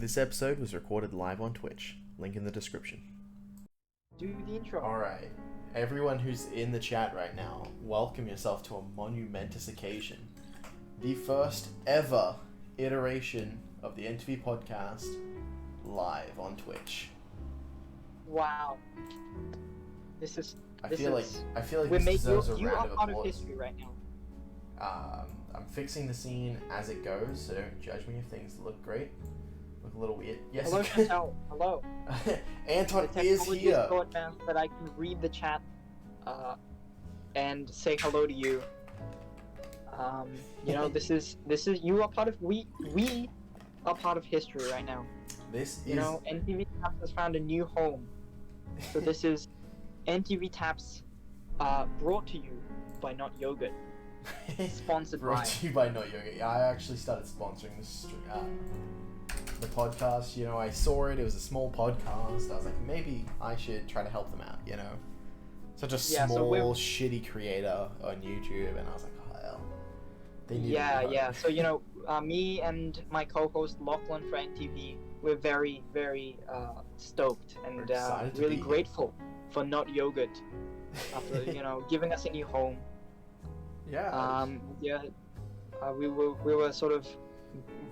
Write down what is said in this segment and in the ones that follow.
This episode was recorded live on Twitch. Link in the description. Do the intro. Alright, everyone who's in the chat right now, welcome yourself to a monumentous occasion. The first ever iteration of the NTV podcast live on Twitch. Wow. I feel like we this make deserves a you round are of part of applause. history right now. I'm fixing the scene as it goes, so don't judge me if things look great. Look a little weird. Yes. Hello, Chantal. Hello. Anton The is technology here. so advanced that I can read the chat, and say hello to you. This is you are part of we are part of history right now. NTVTaps has found a new home. So this is NTVTaps, brought to you by Not Yogurt. Sponsored Brought by. to you by Not Yoga. Yeah, I actually started sponsoring the podcast. You know, I saw it. It was a small podcast. I was like, maybe I should try to help them out. You know, such a small, shitty creator on YouTube, and I was like, oh hell, they need. Yeah. So me and my co-host Lachlan for NTV, we're very, very stoked and really grateful for Not Yogurt after giving us a new home. Yeah. We were sort of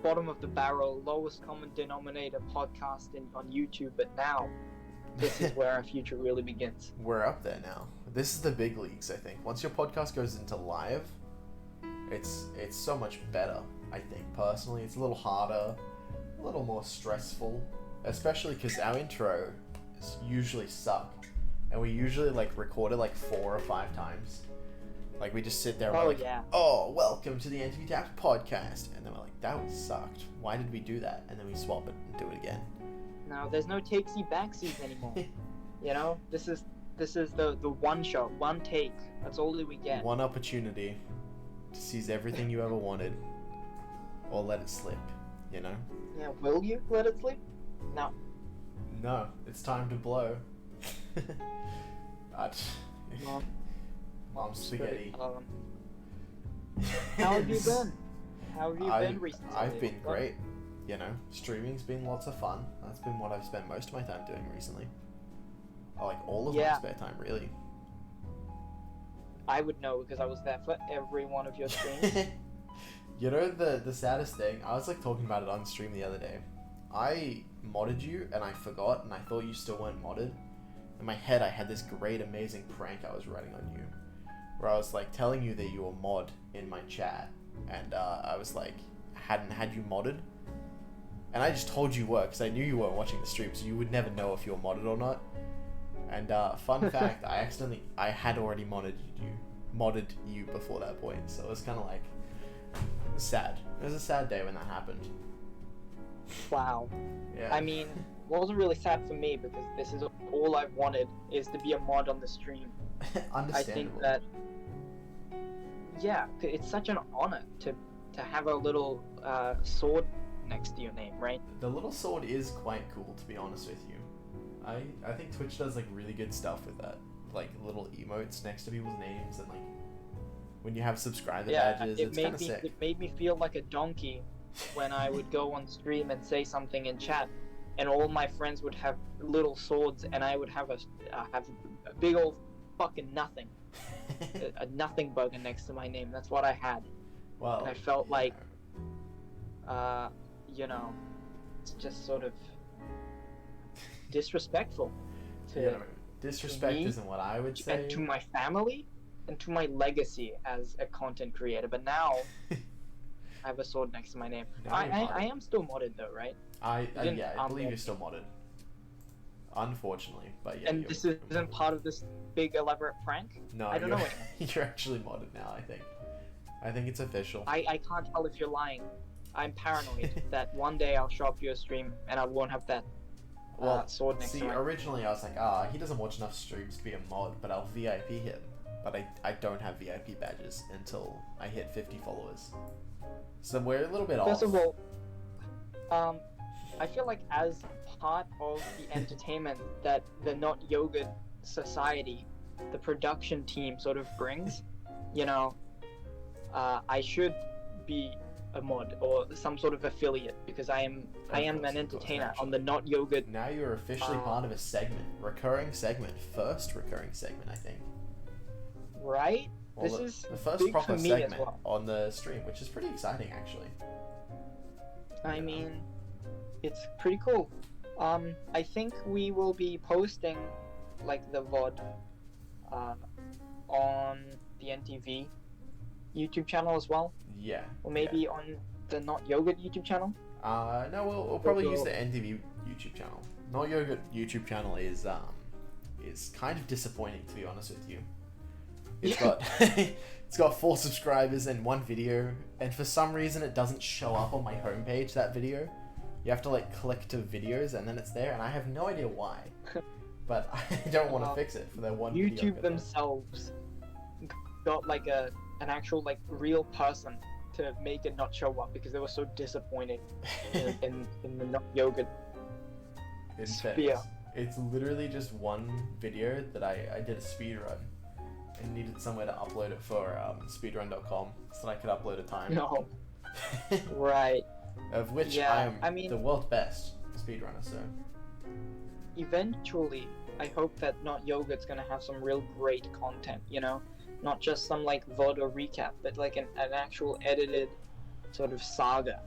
bottom of the barrel, lowest common denominator podcast on YouTube, but now this is where our future really begins. We're up there now. This is the big leagues, I think. Once your podcast goes into live, it's so much better, I think. Personally, it's a little harder, a little more stressful, especially because our intro usually suck, and we usually record it 4 or 5 times. We just sit there and we're oh, welcome to the NTVTaps podcast. And then we're like, that sucked. Why did we do that? And then we swap it and do it again. No, there's no takesy backsies anymore. This is the one shot, one take. That's all that we get. One opportunity to seize everything you ever wanted. Or let it slip, Yeah, will you let it slip? No. No, it's time to blow. Mom spaghetti. How have you been? How have you been recently? I've been great. Streaming's been lots of fun. That's been what I've spent most of my time doing recently. All of my spare time, really. I would know because I was there for every one of your streams. The saddest thing, I was talking about it on stream the other day. I modded you and I forgot and I thought you still weren't modded. In my head I had this great amazing prank I was running on you, where I was telling you that you were mod in my chat, and I was hadn't had you modded, and I just told you were because I knew you weren't watching the stream, so you would never know if you were modded or not. And fun fact, I had already modded you before that point, so it was kind of sad. It was a sad day when that happened. Wow. Yeah. I mean, it wasn't really sad for me because this is all I've wanted is to be a mod on the stream. Understandable. I think that, it's such an honor to have a little sword next to your name, right? The little sword is quite cool, to be honest with you. I think Twitch does really good stuff with that, little emotes next to people's names, and when you have subscriber badges, it's kind of sick. It made me feel like a donkey when I would go on stream and say something in chat, and all my friends would have little swords, and I would have a big old fucking nothing, a nothing bugger next to my name. That's what I had. Well, and I felt it's just sort of disrespectful disrespect to me, isn't what I would say. and to my family, and to my legacy as a content creator. But now I have a sword next to my name. I am still modded though, right? I believe you're still modded. Unfortunately, but yeah. And this isn't part of this big elaborate prank? No, I don't know anymore. You're actually modded now, I think. I think it's official. I can't tell if you're lying. I'm paranoid that one day I'll show up to your stream and I won't have that sword next to me. Originally I was he doesn't watch enough streams to be a mod, but I'll VIP him. But I don't have VIP badges until I hit 50 followers. So we're a little bit off. First of all, I feel like as part of the entertainment that the Not Yogurt Society, the production team sort of brings, I should be a mod or some sort of affiliate, because I am an entertainer on the Not Yogurt. Now you're officially part of a segment, recurring segment, first recurring segment, I think. Right? Well, this is the first big proper for me segment as well. on the stream, which is pretty exciting actually. I mean, it's pretty cool. I think we will be posting like the VOD on the NTV YouTube channel as well. Yeah. Or maybe on the Not Yogurt YouTube channel. No, we'll probably use the NTV YouTube channel. Not Yogurt YouTube channel is kind of disappointing, to be honest with you. It's got 4 subscribers and 1 video, and for some reason it doesn't show up on my homepage, that video. You have to like click to videos and then it's there, and I have no idea why. But I don't want to fix it for that one video. YouTube themselves got like an actual like real person to make it not show up because they were so disappointed in the Not Yogurt sphere. It's literally just one video that I did a speed run and needed somewhere to upload it for speedrun.com so that I could upload a time. No. Right. Of which I mean, the world's best speedrunner, so. Eventually, I hope that Not Yogurt's gonna have some real great content, you know? Not just some like VOD or recap, but like an actual edited sort of saga.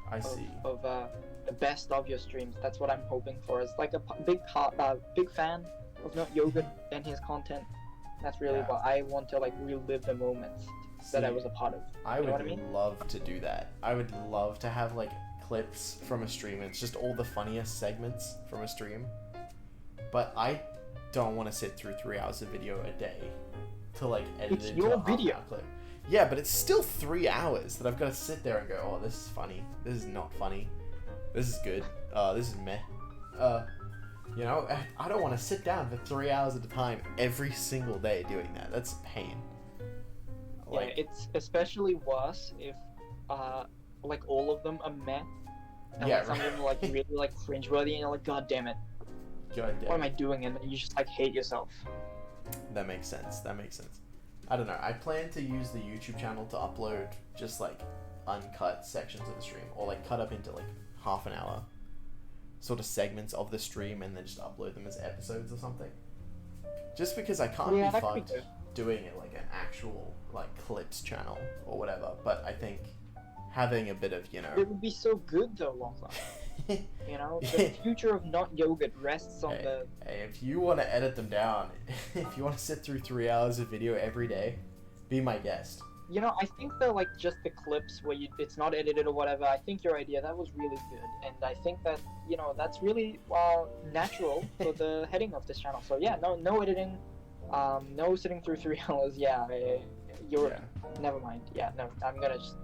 I see. Of the best of your streams. That's what I'm hoping for. As like a big fan of Not Yogurt and his content. That's really what I want to like relive the moments that I was a part of. I would love to do that. I would love to have like clips from a stream. It's just all the funniest segments from a stream. But I don't want to sit through 3 hours of video a day to like edit it into a video clip. Yeah, but it's still 3 hours that I've got to sit there and go, oh, this is funny. This is not funny. This is good. This is meh. You know, I don't want to sit down for 3 hours at a time every single day doing that. That's pain. Like, yeah, it's especially worse if like all of them are meh. And like, some of them are like really like cringeworthy, and you're like, God damn it. What am I doing? And then you just like hate yourself. That makes sense. I don't know. I plan to use the YouTube channel to upload just like uncut sections of the stream, or like cut up into like half an hour sort of segments of the stream and then just upload them as episodes or something. Just because I can't be fucked doing it like an actual like clips channel or whatever. But I think having a bit of, you know, it would be so good though, Lonzo. You know, the future of Not Yogurt rests on the. Hey, if you want to edit them down, if you want to sit through 3 hours of video every day, be my guest. You know, I think they're like just the clips where it's not edited or whatever. I think your idea, that was really good, and I think that, you know, that's really natural for the heading of this channel. So yeah, no editing, no sitting through 3 hours. Never mind. Yeah, no, I'm gonna just.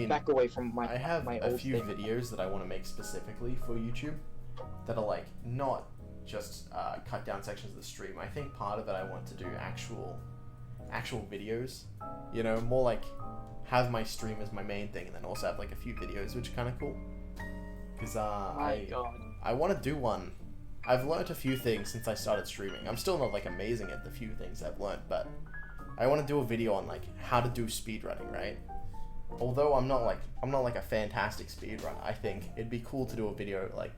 Back away from my. I have a few videos that I want to make specifically for YouTube that are like not just cut down sections of the stream. I think part of it I want to do actual videos, you know, more like have my stream as my main thing and then also have like a few videos, which are kind of cool. Because I want to do one. I've learned a few things since I started streaming. I'm still not like amazing at the few things I've learned, but I want to do a video on like how to do speedrunning, right? Although I'm not like a fantastic speedrunner, I think it'd be cool to do a video like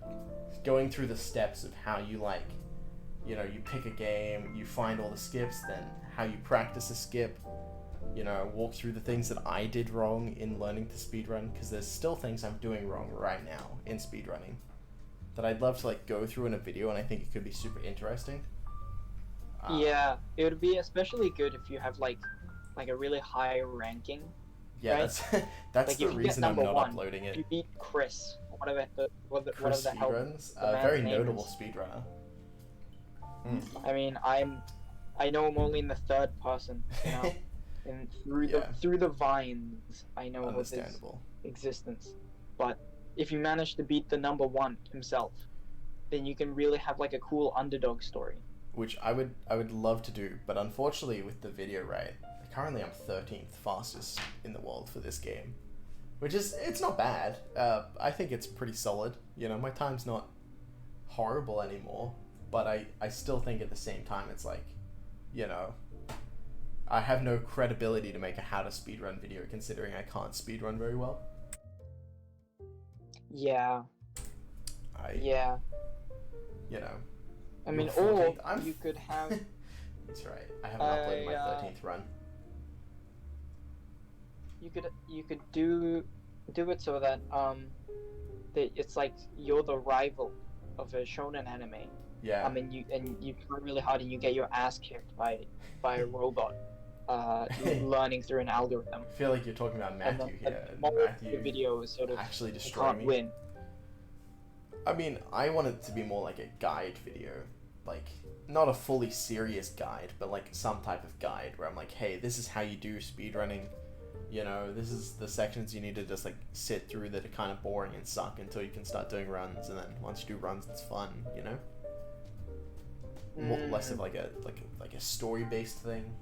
going through the steps of how you like, you know, you pick a game, you find all the skips, then how you practice a skip, you know, walk through the things that I did wrong in learning to speedrun, because there's still things I'm doing wrong right now in speedrunning that I'd love to like go through in a video, and I think it could be super interesting. Yeah, it would be especially good if you have like a really high ranking. Yeah, right? that's like the reason I'm not uploading it. If you beat Chris, whatever the hell. Speedruns, a very notable speedrunner. I mean, I know him only in the third person, you know, and through the vines, I know of his existence. But if you manage to beat the number 1 himself, then you can really have like a cool underdog story. Which I would love to do, but unfortunately with the video rate, currently I'm 13th fastest in the world for this game, which is, it's not bad. I think it's pretty solid. You know, my time's not horrible anymore, but I still think at the same time it's like, you know, I have no credibility to make a how to speedrun video considering I can't speedrun very well. Yeah. Yeah. You know. I mean, or you could have. That's right. I haven't uploaded my 13th run. You could do it so that that it's like you're the rival of a shonen anime. Yeah. I mean, you try really hard and you get your ass kicked by a robot, learning through an algorithm. I feel like you're talking about Matthew here. The video is sort of actually destroying me. Win. I mean, I want it to be more like a guide video, like not a fully serious guide, but like some type of guide where I'm like, hey, this is how you do speedrunning. You know, this is the sections you need to just like sit through that are kind of boring and suck until you can start doing runs, and then once you do runs, it's fun. You know, less of like a story-based thing.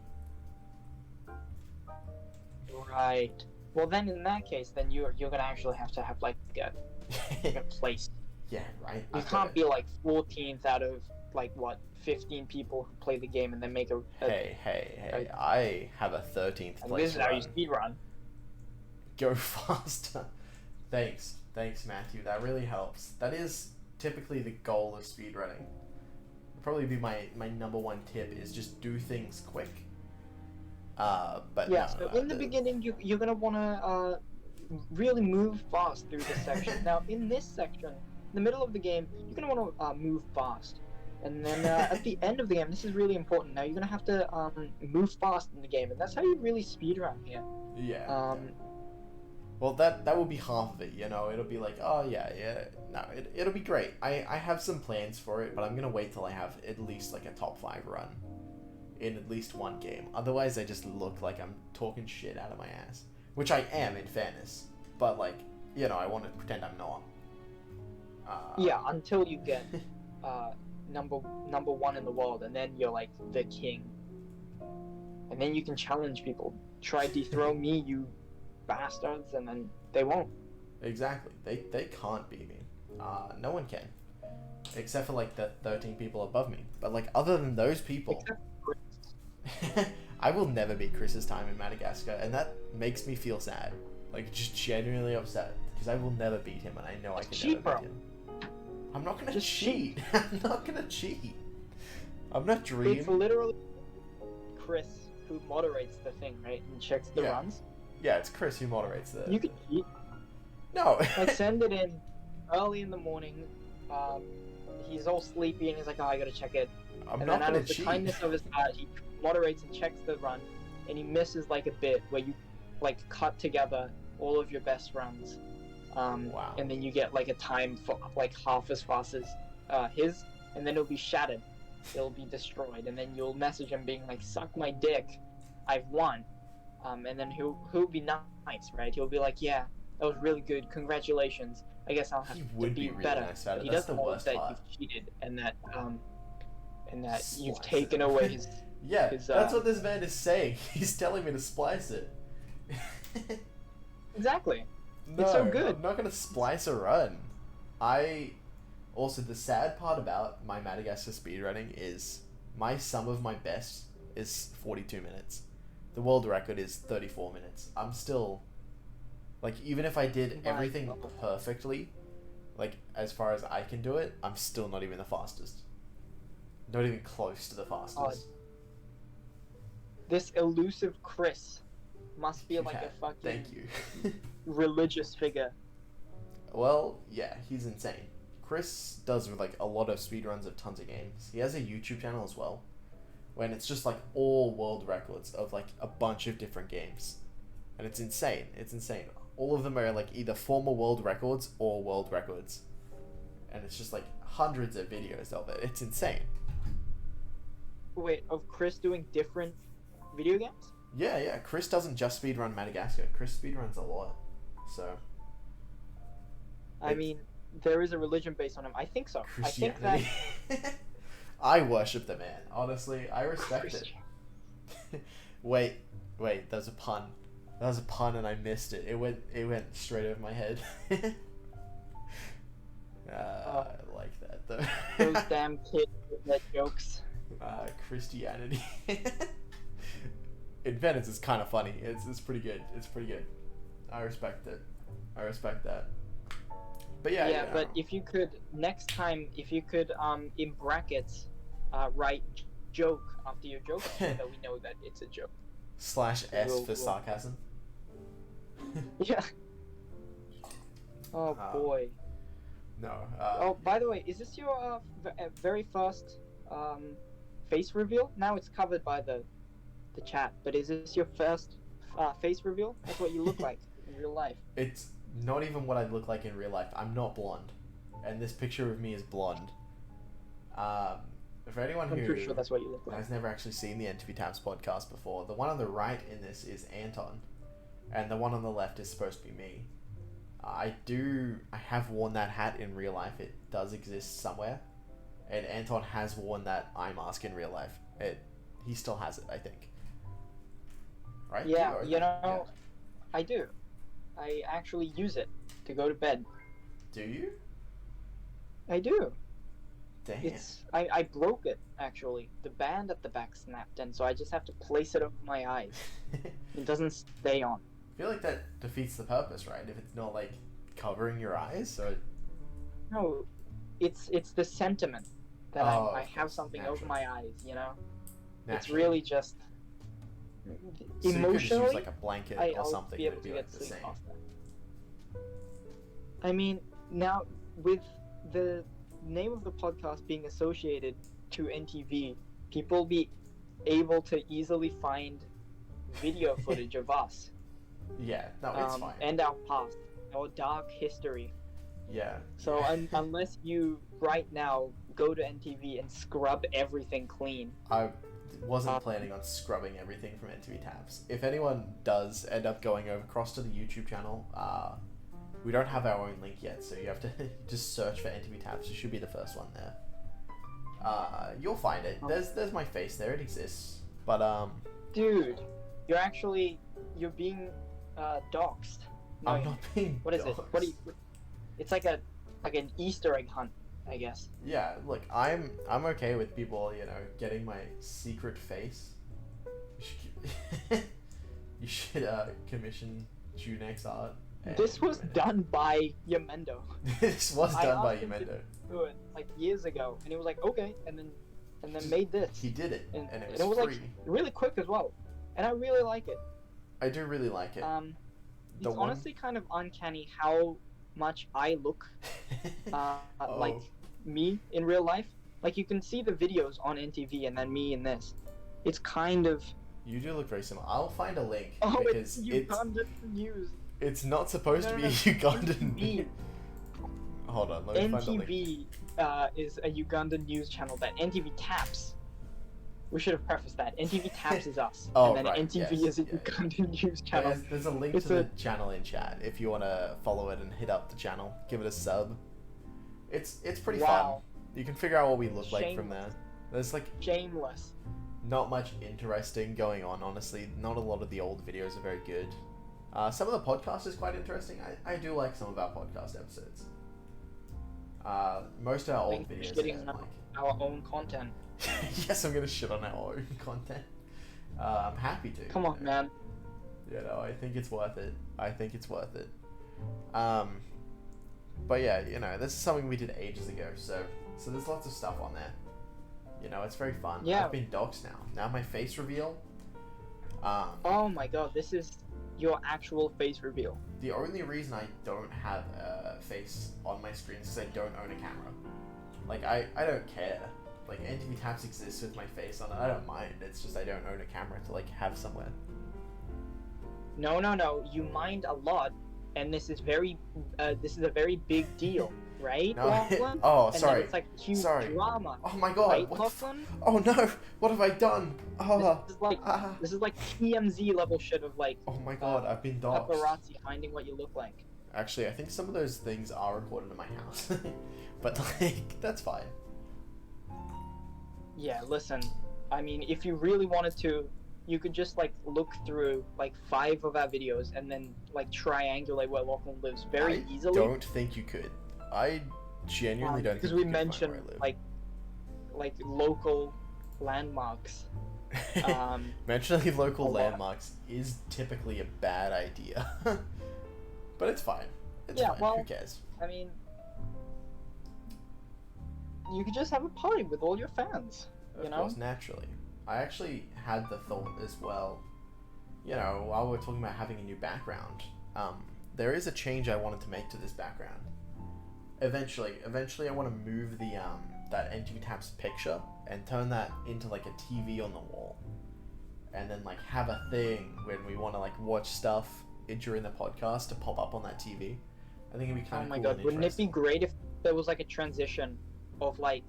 Right. Well, then in that case, then you're gonna actually have to have like a place. Yeah, right. You can't be like 14th out of like what 15 people who play the game and then make a. Hey! I have a 13th place. This is how you speedrun. Go faster. Thanks, Matthew. That really helps. That is typically the goal of speedrunning. Probably be my number one tip is just do things quick. But yeah. So in the beginning, you're gonna wanna really move fast through this section. Now in this section. In the middle of the game, you're going to want to move fast. And then at the end of the game, this is really important. Now, you're going to have to move fast in the game. And that's how you really speedrun here. Yeah. Well, that will be half of it, you know. It'll be like, oh, yeah. No, it'll be great. I have some plans for it, but I'm going to wait till I have at least like a top 5 run in at least one game. Otherwise, I just look like I'm talking shit out of my ass. Which I am, in fairness. But, like, you know, I want to pretend I'm not. Yeah, until you get number 1 in the world, and then you're like the king, and then you can challenge people. Try dethrone me, you bastards, and then they won't. Exactly. They can't beat me. No one can, except for like the 13 people above me. But like other than those people, I will never beat Chris's time in Madagascar, and that makes me feel sad. Like just genuinely upset because I will never beat him, and I know I can never beat him. I'm not gonna cheat. I'm not gonna cheat. I'm not dreaming. It's literally Chris who moderates the thing, right? And checks the runs. Yeah, it's Chris who moderates the. You can cheat. No. Like send it in early in the morning. He's all sleepy and he's like, "Oh, I gotta check it." I'm not gonna cheat. The kindness of his heart, he moderates and checks the run, and he misses like a bit where you like cut together all of your best runs. Wow. And then you get like a time for like half as fast as his, and then it'll be shattered. It'll be destroyed, and then you'll message him being like, "Suck my dick, I've won." And then he'll be nice, right? He'll be like, "Yeah, that was really good. Congratulations. I guess I'll have to be really better." Nice about it. He That's doesn't the know worst that part. you've cheated and that you've taken away his. Yeah, that's what this man is saying. He's telling me to splice it. Exactly. No, it's so good. I'm not gonna splice a run. Also, the sad part about my Madagascar speedrunning is my sum of my best is 42 minutes. The world record is 34 minutes. I'm still, like, even if I did everything perfectly, like, as far as I can do it, I'm still not even the fastest. Not even close to the fastest. This elusive Chris must be like a fucking thank you. religious figure. Well, yeah, he's insane. Chris does like a lot of speedruns of tons of games. He has a YouTube channel as well, when it's just like all world records of like a bunch of different games, and it's insane. It's insane. All of them are like either former world records or world records, and it's just like hundreds of videos of it. It's insane. Wait, of Chris doing different video games? Yeah. Chris doesn't just speedrun Madagascar. Chris speedruns a lot. So. I mean, there is a religion based on him. I think so. Christianity. I think that. I worship the man. Honestly, I respect it. Wait. There's a pun. That was a pun, and I missed it. It went straight over my head. I like that though. Those damn kids with their jokes. Christianity. In Venice, it's kind of funny. It's pretty good. It's pretty good. I respect it. I respect that. But yeah. Yeah, but if you could next time, if you could in brackets, write joke after your joke so that we know that it's a joke. /S for sarcasm. Yeah. Oh boy. No. Oh, by the way, is this your very first face reveal? Now it's covered by the chat, but is this your first face reveal? That's what you look like in real life. It's not even what I look like in real life. I'm not blonde, and this picture of me is blonde. For anyone I'm pretty sure that's what you look like. has never actually seen the NTVTaps podcast before, the one on the right in this is Anton, and the one on the left is supposed to be me. I have worn that hat in real life. It does exist somewhere, and Anton has worn that eye mask in real life. He still has it, I think. Right? Yeah, I do. I actually use it to go to bed. Do you? I do. Damn. I broke it, actually. The band at the back snapped, and so I just have to place it over my eyes. It doesn't stay on. I feel like that defeats the purpose, right? If it's not like covering your eyes, so. No, it's the sentiment that I have something over my eyes, you know. It's really just so emotionally. You could just use like a blanket or something. I'll be able to get sleep off that. I mean, now with the name of the podcast being associated to NTV, people will be able to easily find video footage of us. Yeah, no, it's fine. And our past, our dark history. Yeah. So unless you right now go to NTV and scrub everything clean. I wasn't planning on scrubbing everything from NTVTaps. If anyone does end up going across to the YouTube channel, we don't have our own link yet, so you have to just search for NTVTaps. You should be the first one there. You'll find it. There's my face there. It exists. But dude, you're being doxxed. No, I'm not being. What is it? What do you? It's like an Easter egg hunt, I guess. Yeah, look, I'm okay with people, getting my secret face. You should commission Junex art. This was done by Yamendo. This was done by Yamendo. Do it like years ago, and he was like, okay, and then made this. He did it, and it was free. Like really quick as well, and I really like it. I do really like it. It's honestly kind of uncanny how much I look like me in real life. Like, you can see the videos on NTV and then me in this. It's kind of... You do look very similar. I'll find a link. Oh, because it's Ugandan news. It's not supposed to be Ugandan news. Hold on, let me find the link. NTV is a Ugandan news channel that NTVTaps. We should have prefaced that. NTVTaps is us. Oh, and then right. NTV is a Ugandan news channel. There's a link to the channel in chat if you want to follow it and hit up the channel. Give it a sub. It's pretty fun. You can figure out what we look like from there. There's like... Shameless. Not much interesting going on, honestly. Not a lot of the old videos are very good. Some of the podcast is quite interesting. I do like some of our podcast episodes. Most of our old videos are our own content. Yes, I'm gonna shit on our own content. I'm happy to. Come on, man. I think it's worth it. But yeah, this is something we did ages ago, so there's lots of stuff on there. It's very fun. Yeah. I've been doxxed now. Now my face reveal. Oh my god, this is your actual face reveal. The only reason I don't have a face on my screen is because I don't own a camera. Like, I don't care. Like, NTVTaps exists with my face on it. I don't mind. It's just I don't own a camera to, like, have somewhere. No. You mind a lot, and this is a very big deal, right? No. Lachlan? Oh, and sorry. It's like huge drama. Oh my god. Right, Lachlan? Oh no. What have I done? Oh. This is like TMZ level shit of like. Oh my god. I've been doxxed. Paparazzi finding what you look like. Actually, I think some of those things are recorded in my house, but like that's fine. Yeah, listen, I mean, if you really wanted to, you could just, like, look through, like, 5 of our videos and then, like, triangulate where Lachlan lives very easily. I don't think you could. I genuinely don't think you could. Because we mentioned, like, local landmarks. Mentioning local landmarks is typically a bad idea. But it's fine. It's fine. Who cares? I mean, you could just have a party with all your fans. Of course, naturally. I actually had the thought as well. While we're talking about having a new background, there is a change I wanted to make to this background. Eventually, I want to move the that NTVTaps picture and turn that into like a TV on the wall, and then like have a thing when we want to like watch stuff during the podcast to pop up on that TV. I think it'd be kind of cool. Oh my god, wouldn't it be great if there was like a transition of like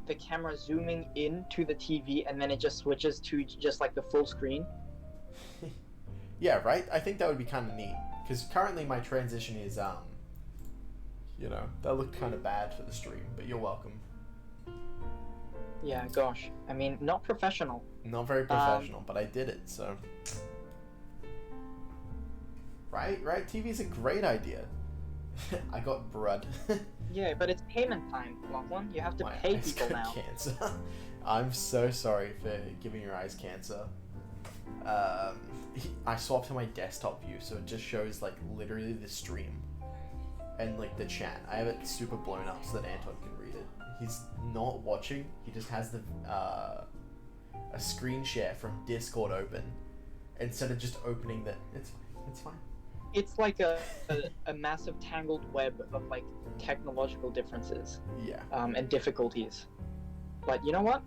the camera zooming into the TV and then it just switches to just like the full screen? Yeah, right? I think that would be kind of neat, because currently my transition is that looked kind of bad for the stream, but you're welcome. Yeah, gosh. I mean, not professional. Not very professional, but I did it, so... Right? TV's a great idea. I got brud. Yeah, but it's payment time, Lachlan. You have to pay people now. Cancer. I'm so sorry for giving your eyes cancer. I swapped to my desktop view, so it just shows like literally the stream and like the chat. I have it super blown up so that Anton can read it. He's not watching. He just has the a screen share from Discord open instead of just opening the. It's fine. It's like a massive tangled web of like technological differences. Yeah. And difficulties. But you know what?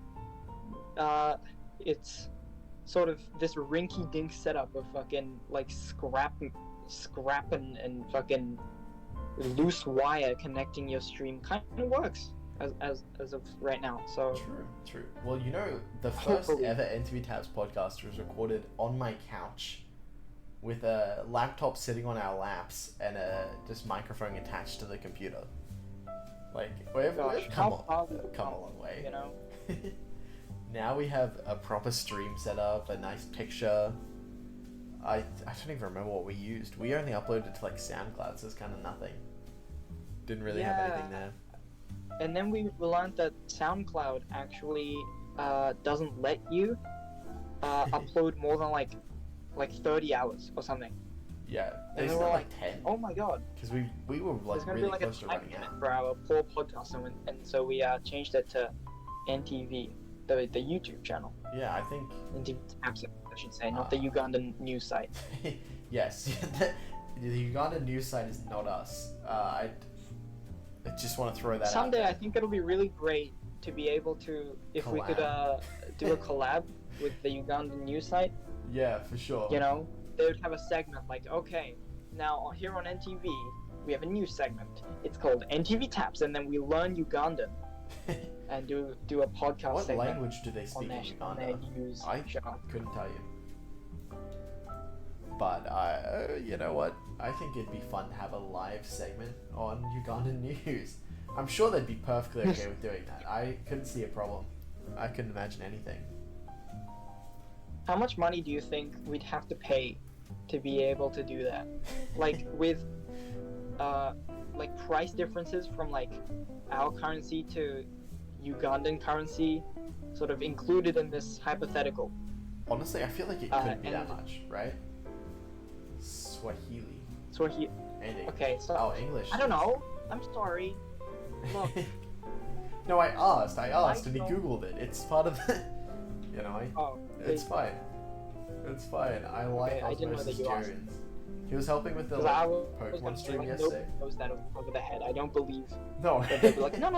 It's sort of this rinky-dink setup of fucking like scrap and fucking loose wire connecting your stream kind of works as of right now. So true. Well, the first ever NTVTaps podcast was recorded on my couch with a laptop sitting on our laps and a just microphone attached to the computer. Like we've come a long way. Now we have a proper stream set up, a nice picture. I don't even remember what we used. We only uploaded it to like SoundCloud, so it's kind of nothing. Didn't really have anything there. And then we learned that SoundCloud actually doesn't let you upload more than like 30 hours or something. Yeah, and they were like 10. Oh my god. Because we were like really close to running out for our poor podcast, and so we changed it to NTV, the YouTube channel. Yeah, I think NTVTaps, I should say, not the Ugandan news site. Yes, the Ugandan news site is not us. I just want to throw that Someday, out there. I think it'll be really great to be able to, if we could do a collab with the Ugandan news site. Yeah, for sure. They would have a segment like, okay, now here on NTV, we have a news segment. It's called NTVTaps, and then we learn Ugandan and do a podcast What segment. What language do they speak in Uganda? I couldn't tell you. But you know what? I think it'd be fun to have a live segment on Ugandan news. I'm sure they'd be perfectly okay with doing that. I couldn't see a problem. I couldn't imagine anything. How much money do you think we'd have to pay to be able to do that? Like with like price differences from like our currency to Ugandan currency sort of included in this hypothetical. Honestly, I feel like it couldn't be that much, right? Swahili. And English. Okay, so English. I don't know. I'm sorry. Look. No, I asked and he Googled it. It's part of the it's fine. It's fine. I like osmosis Jarians. He was helping with the Pokemon stream yesterday. Knows that over the head. I don't believe. No. They'd be like, no.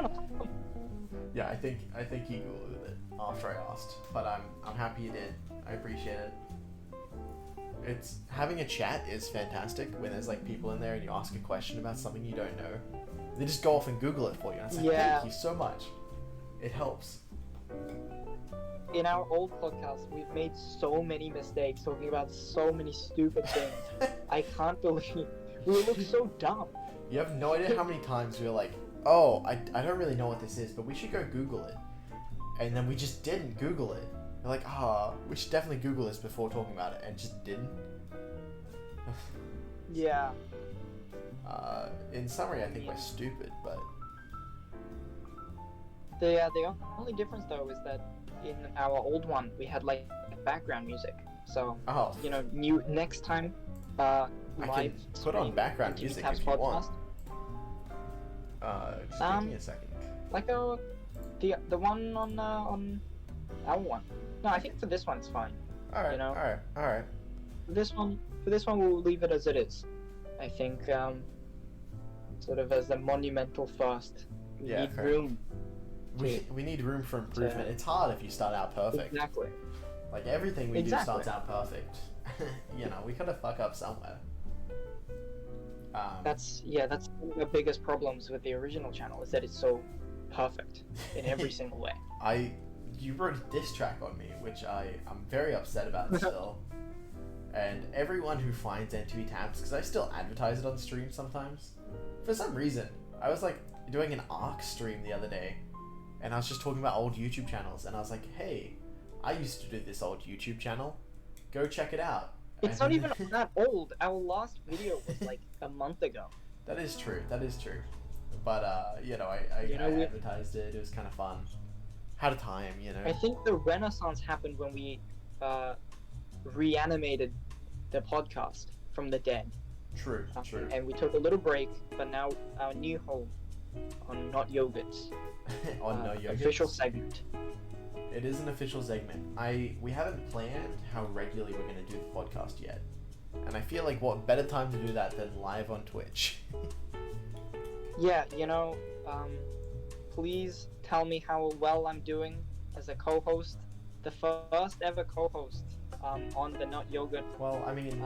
Yeah, I think he Googled it after I asked, but I'm happy you did. I appreciate it. It's having a chat is fantastic when there's like people in there and you ask a question about something you don't know. They just go off and Google it for you. And it's like, thank you so much. It helps. In our old podcast, we've made so many mistakes talking about so many stupid things. I can't believe we look so dumb. You have no idea how many times we were like, oh, I don't really know what this is, but we should go Google it. And then we just didn't Google it. We're like, we should definitely Google this before talking about it, and just didn't. Yeah. In summary, I think we're stupid, but... The only difference, though, is that in our old one, we had, like, background music. So, next time, I can put on background music if you want. Just give me a second. Like a The one on our one. No, I think for this one it's fine. All right. You know. All right. For this one we'll leave it as it is. I think sort of as the monumental first. We need room. We need room for improvement. It's hard if you start out perfect. Exactly. Like everything we do starts out perfect. You know, we gotta fuck up somewhere. That's one of the biggest problems with the original channel is that it's so perfect in every single way. You wrote a diss track on me, which I'm very upset about still. And everyone who finds NTVTaps, because I still advertise it on stream sometimes. For some reason, I was like doing an ARC stream the other day, and I was just talking about old YouTube channels, and I was like, hey, I used to do this old YouTube channel. Go check it out. It's not even that old. Our last video was like a month ago. That is true. But you know, I advertised it. It was kind of fun. Had a time, you know. I think the renaissance happened when we reanimated the podcast from the dead. True. And we took a little break, but now our new home on Not Yogurts. On No Yogurts. Official segment. It is an official segment. We haven't planned how regularly we're going to do the podcast yet. And I feel like what better time to do that than live on Twitch. Yeah, you know, please tell me how well I'm doing as a co-host. The first ever co-host on the Not Yogurt. Well, I mean,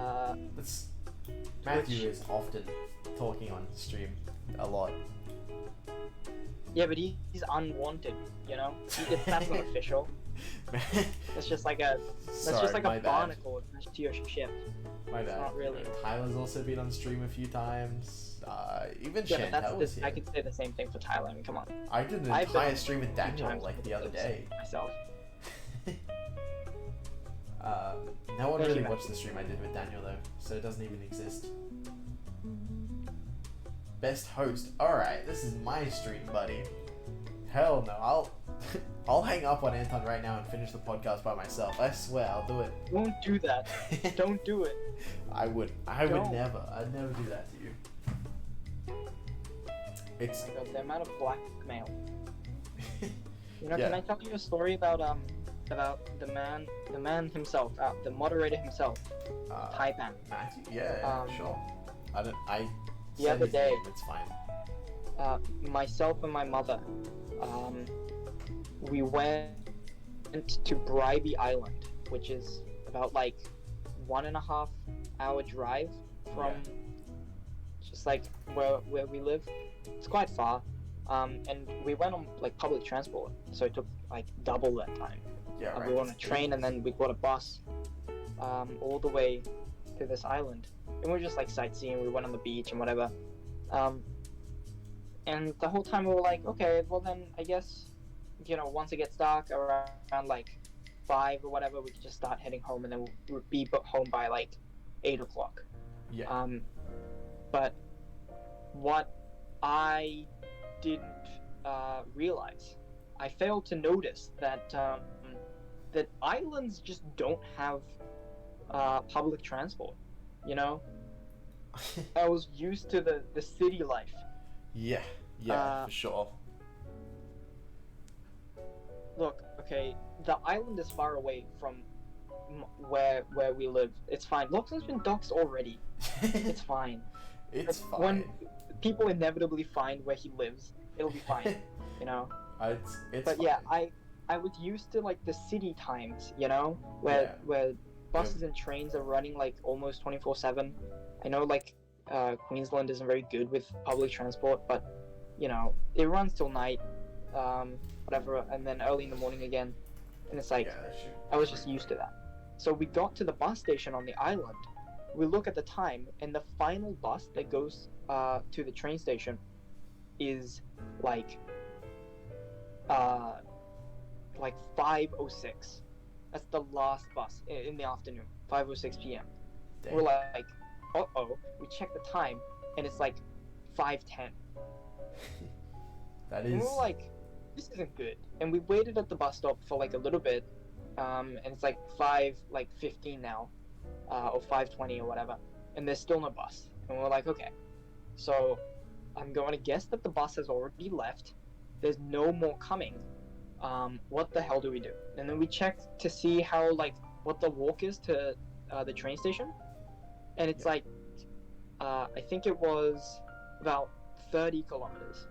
Matthew is often talking on stream a lot. Yeah, but he's unwanted, you know? That's not official. It's just like a barnacle attached to your ship. My bad. Not really. Tyler's also been on stream a few times. Even yeah, Chantel was here. I could say the same thing for Tyler. I mean, come on. I did an entire stream with Daniel like the other day. Myself. No one really watched the stream I did with Daniel though, so it doesn't even exist. Best host. Alright, this is my stream, buddy. Hell no, I'll hang up on Anton right now and finish the podcast by myself. I swear, I'll do it. Don't do that. Don't do it. I would never. I'd never do that to you. It's the amount of blackmail. You know, can I tell you a story about the man himself, the moderator himself, Taipan. Matthew? Yeah, sure. The other day, it's fine. Myself and my mother, we went to Bribey Island, which is about like 1.5 hour drive from just like where we live. It's quite far, and we went on like public transport, so it took like double that time. Yeah, right. We were on a train and then we got a bus, all the way to this island, and we were just like sightseeing. We went on the beach and whatever. And the whole time we were like, okay, well then I guess, you know, once it gets dark around like 5 or whatever, we could just start heading home, and then we'll be home by like 8 o'clock. Yeah. But what I didn't realize, I failed to notice that that islands just don't have public transport. You know, I was used to the city life. Yeah, for sure. Look, okay, the island is far away from where we live. It's fine. Lachlan's been doxxed already. It's fine. It's fine. When people inevitably find where he lives, it'll be fine. You know. It's but fine. yeah, I was used to like the city times. You know, where buses and trains are running like almost 24/7. I know like Queensland isn't very good with public transport, but you know, it runs till night, whatever, and then early in the morning again, and it's like I was just used to that. So we got to the bus station on the island. We look at the time, and the final bus that goes to the train station is like 5:06. That's the last bus in the afternoon, 5:06 p.m. Damn. We're like, uh-oh. We check the time, and it's like 5:10. That is. And we're like, this isn't good. And we waited at the bus stop for like a little bit, and it's like 5:15 now, or 5:20 or whatever, and there's still no bus. And we're like, okay, so I'm going to guess that the bus has already left. There's no more coming, what the hell do we do? And then we checked to see how like what the walk is to the train station, and it's like I think it was about 30 kilometers.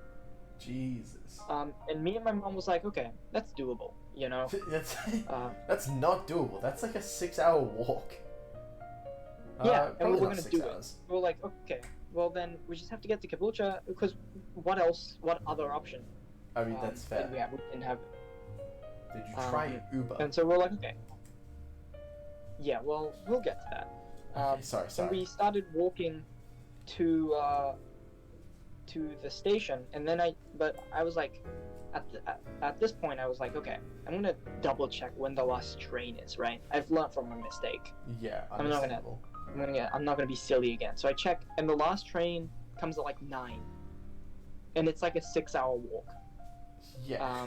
Jesus. And me and my mom was like, okay, that's doable, you know. That's not doable. That's like a 6-hour walk. Yeah, and we were not gonna 6 do hours. it. We were like, okay, well then we just have to get to Caboolture because what else? What other option? I mean, that's fair. We didn't have. Did you try Uber? And so we're like, okay. Yeah, well, we'll get to that. Okay, sorry. And we started walking to the station, and then I was like, at this point I was like, okay, I'm gonna double check when the last train is, right? I've learned from my mistake. Yeah, I'm not gonna be silly again. So I check, and the last train comes at like 9, and it's like a 6-hour walk. Yeah.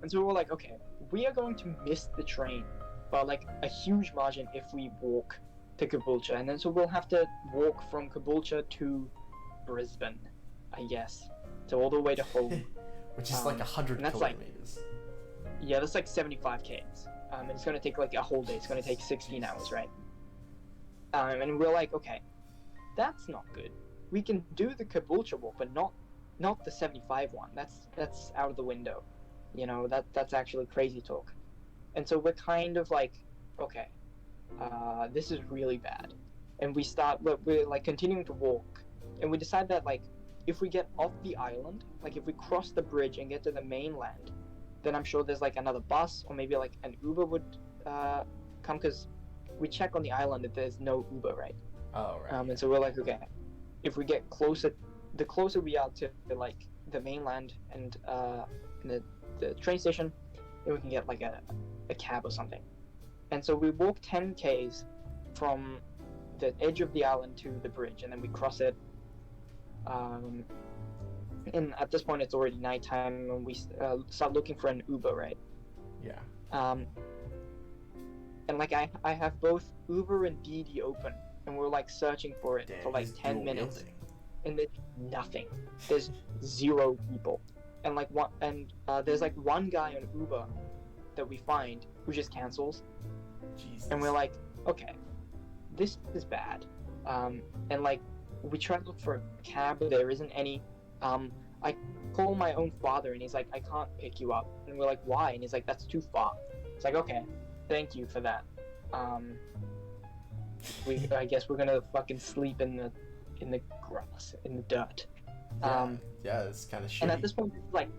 And so we're like, okay, we are going to miss the train by like a huge margin if we walk to Caboolture, and then so we'll have to walk from Caboolture to Brisbane, I guess, so all the way to home. Which is like 100 kilometers. Yeah, that's like 75 k's. And it's gonna take like a whole day. It's gonna take 16 hours, right? And we're like, okay, that's not good. We can do the Caboolture walk, but not the 75 one. That's out of the window. You know, that's actually crazy talk. And so we're kind of like, okay, this is really bad. And we're like continuing to walk, and we decide that like if we get off the island, like if we cross the bridge and get to the mainland, then I'm sure there's like another bus or maybe like an Uber would come, because we check on the island that there's no Uber, right? Oh, right. And so we're like, okay, if we get closer, the closer we are to like the mainland and the train station, then we can get like a cab or something. And so we walk 10 k's from the edge of the island to the bridge, and then we cross it. And at this point, it's already nighttime, and we start looking for an Uber, right? Yeah. And like I have both Uber and Didi open, and we're like searching for it for like 10 minutes, and there's nothing. There's 0 people, and like there's like one guy on Uber that we find who just cancels. Jesus. And we're like, okay, this is bad. And like we try to look for a cab, but there isn't any. I call my own father, and he's like, I can't pick you up. And we're like, why? And he's like, that's too far. It's like, okay, thank you for that. I guess we're gonna fucking sleep in the grass, in the dirt. Yeah, it's kind of shitty. And at this point, like,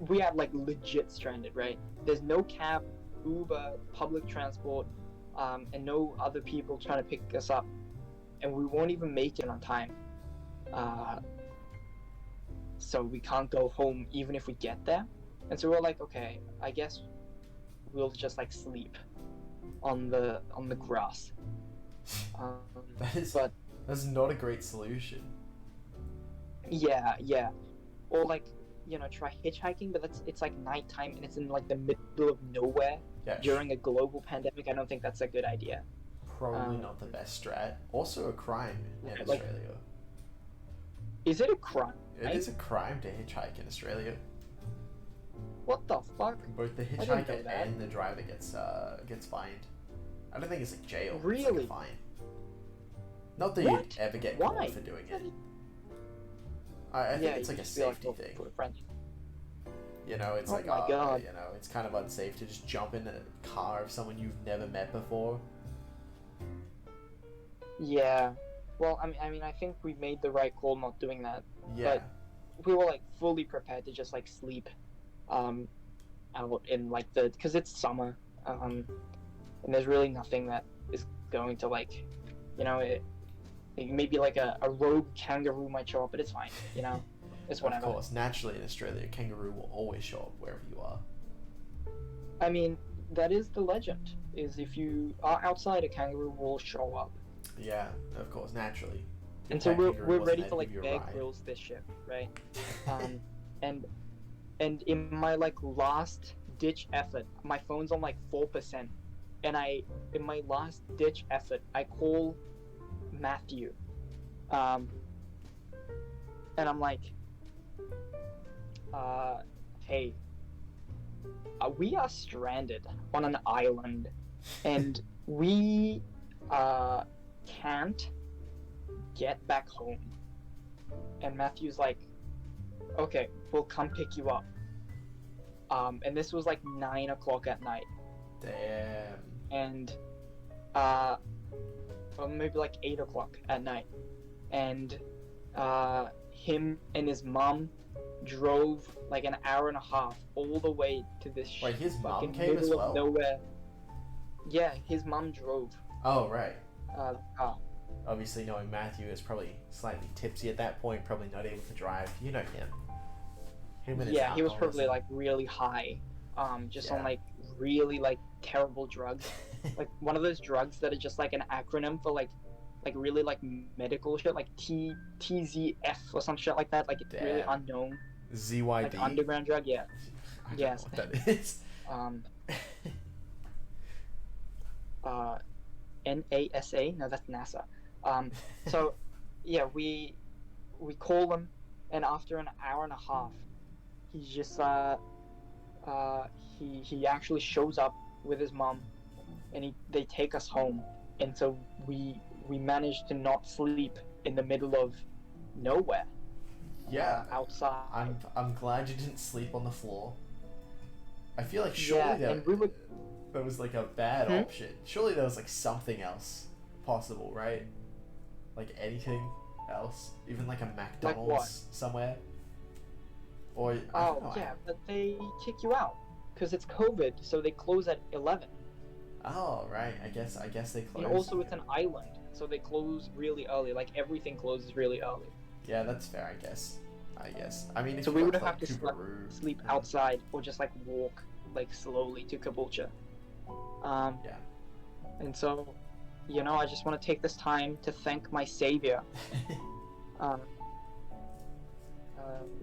we are like legit stranded, right? There's no cab, Uber, public transport, and no other people trying to pick us up, and we won't even make it on time. So we can't go home even if we get there. And so we're like, okay, I guess we'll just like sleep on the grass. That's not a great solution. Yeah. Or like, you know, try hitchhiking, but it's like nighttime and it's in like the middle of nowhere during a global pandemic. I don't think that's a good idea. Probably not the best strat. Also a crime in like, Australia. Is it a crime? It is a crime to hitchhike in Australia. What the fuck? Both the hitchhiker and the driver gets fined. I don't think it's like jail. Really? It's like a fine. Not that you'd ever get caught for doing it. I think it's like a safety thing. You know, it's like, you know, it's kind of unsafe to just jump in a car of someone you've never met before. Yeah. Well, I mean, I think we made the right call not doing that. Yeah. But we were like fully prepared to just like sleep, out in like because it's summer, and there's really nothing that is going to like, you know, maybe like a rogue kangaroo might show up, but it's fine, you know, it's whatever. Of course, naturally in Australia, a kangaroo will always show up wherever you are. I mean, that is the legend. Is if you are outside, a kangaroo will show up. Yeah, of course, naturally. And so we're ready to like Bear Grylls this ship, right? And in my like last ditch effort, my phone's on like 4%, and in my last ditch effort, I call Matthew, and I'm like, hey, we are stranded on an island, and we can't get back home. And Matthew's like, okay, we'll come pick you up. And this was like 9 o'clock at night. Damn. And or maybe like 8 o'clock at night. And him and his mom drove like an hour and a half all the way to this Wait, his mom came middle as well? of nowhere. Yeah, his mom drove. Oh, right. The car. Obviously, knowing Matthew is probably slightly tipsy at that point, probably not able to drive. You know him. Him and his Yeah, he was alcoholism. probably like really high, just on like really like terrible drugs, like one of those drugs that are just like an acronym for like really like medical shit, like TZF or some shit like that, like it's really unknown. ZYD. Like underground drug, yeah. I don't Yes. know what that is. NASA? No, that's NASA. So yeah, we call him, and after an hour and a half, he's just he actually shows up with his mom, and they take us home, and so we managed to not sleep in the middle of nowhere. Yeah. Outside. I'm glad you didn't sleep on the floor. I feel like surely there was like a bad option. Surely there was like something else possible, right? Like anything else, even like a McDonald's like what? Somewhere. Or yeah, but they kick you out because it's COVID, so they close at 11. Oh right, I guess they close. And also it's an island, so they close really early. Like everything closes really early. Yeah, that's fair. I guess. I mean, if so you we would got have to, to like, sleep outside or just like walk like slowly to Caboolture. Yeah. And so, I just want to take this time to thank my savior,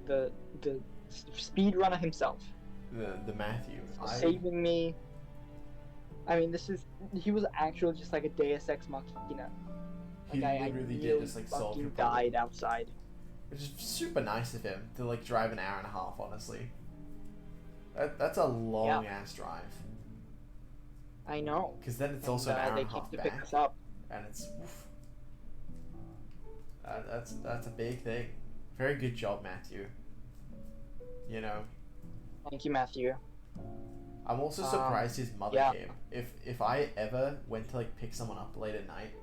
the speedrunner himself. The Matthew. Saving me. I mean, he was actually just like a Deus Ex Machina. He really did just like solve your problem. Died outside. Which is super nice of him to like drive an hour and a half. Honestly, that's a long ass drive. I know. Because then it's also an hour and a half to back, pick us up. And it's that's a big thing. Very good job, Matthew. Thank you, Matthew. I'm also surprised his mother came. If I ever went to like pick someone up late at night,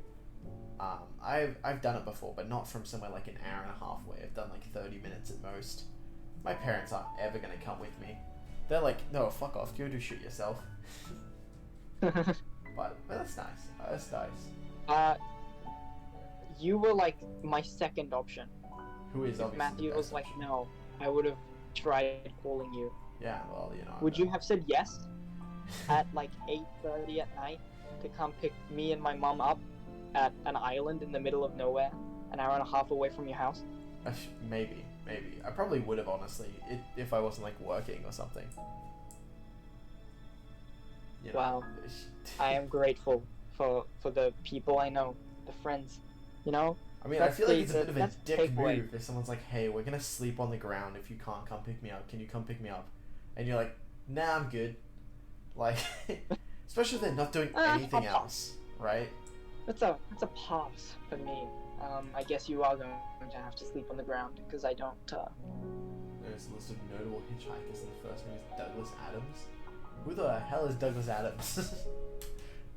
I've done it before, but not from somewhere like an hour and a half away. I've done like 30 minutes at most. My parents aren't ever gonna come with me. They're like, no, fuck off, go do shit yourself. but that's nice. That's nice. You were like my second option. Who is obviously Matthew was like, no, I would have tried calling you. Yeah, well, Would you have said yes at like 8:30 at night to come pick me and my mom up at an island in the middle of nowhere, an hour and a half away from your house? Maybe. I probably would have, honestly, if I wasn't like working or something. Wow. I am grateful for the people I know, the friends. I mean, I feel like it's a bit of a dick move if someone's like, hey, we're gonna sleep on the ground if you can't come pick me up. Can you come pick me up? And you're like, nah, I'm good. Like, especially if they're not doing anything else, right? That's a pass for me. I guess you are going to have to sleep on the ground because I don't. There's a list of notable hitchhikers, and the first name is Douglas Adams. Who the hell is Douglas Adams?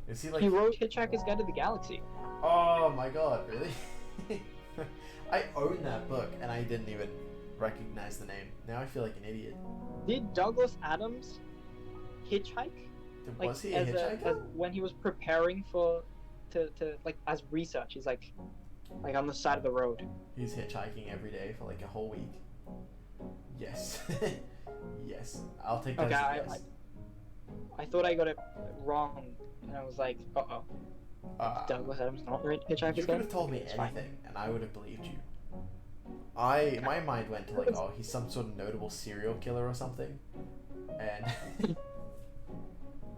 Is he like? He wrote Hitchhiker's Guide to the Galaxy. Oh my god, really? I own that book and I didn't even recognize the name. Now I feel like an idiot. Did Douglas Adams hitchhike? Was he a hitchhiker? When he was preparing to like as research, he's like on the side of the road. He's hitchhiking every day for like a whole week. Yes. Yes. I'll take that as a yes. I thought I got it wrong, and I was like, uh-oh. Douglas Adams not Hitchhiker's Guide? You could have told me anything, and I would have believed you. My mind went to like, oh, he's some sort of notable serial killer or something, and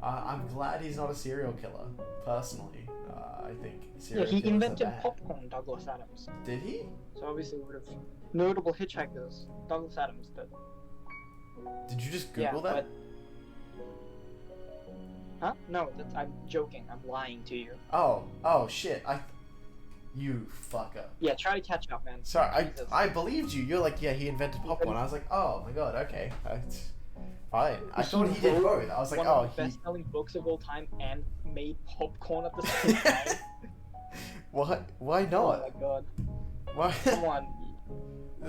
I'm glad he's not a serial killer. Personally, I think serial killers he invented are bad. popcorn, Douglas Adams. Did he? So obviously, would have notable hitchhikers. Douglas Adams did. Did you just Google that? Huh? No, I'm joking. I'm lying to you. Oh shit! You fucker. Yeah, try to catch up, man. Sorry, I believed you. You're like, yeah, he invented popcorn. I was like, oh my god, okay. Fine. I thought he did both. I was like, one of the best-selling books of all time and made popcorn at the same time. Why not? Oh my god. Why? Come on.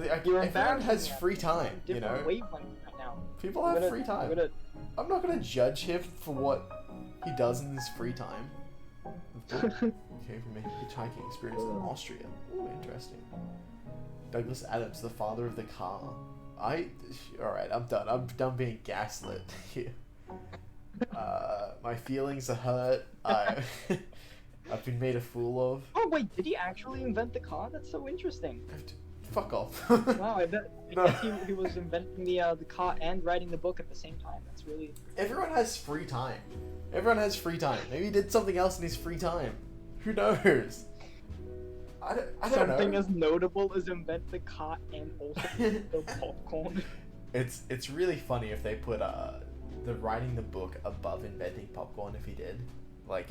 Everyone has free time, you know? Wavelength right now. People have free time. I'm not gonna judge him for what he does in his free time. Came from a hitchhiking experience in Austria. Ooh, interesting. Douglas Adams, the father of the car. Alright, I'm done. I'm done being gaslit here. My feelings are hurt. I've been made a fool of. Oh wait, did he actually invent the car? That's so interesting. Fuck off. Wow, I bet he was inventing the car and writing the book at the same time. That's really... Everyone has free time. Everyone has free time. Maybe he did something else in his free time. Who knows? I don't know. Something as notable as invent the car and also the popcorn. It's really funny if they put the writing the book above inventing popcorn if he did. Like,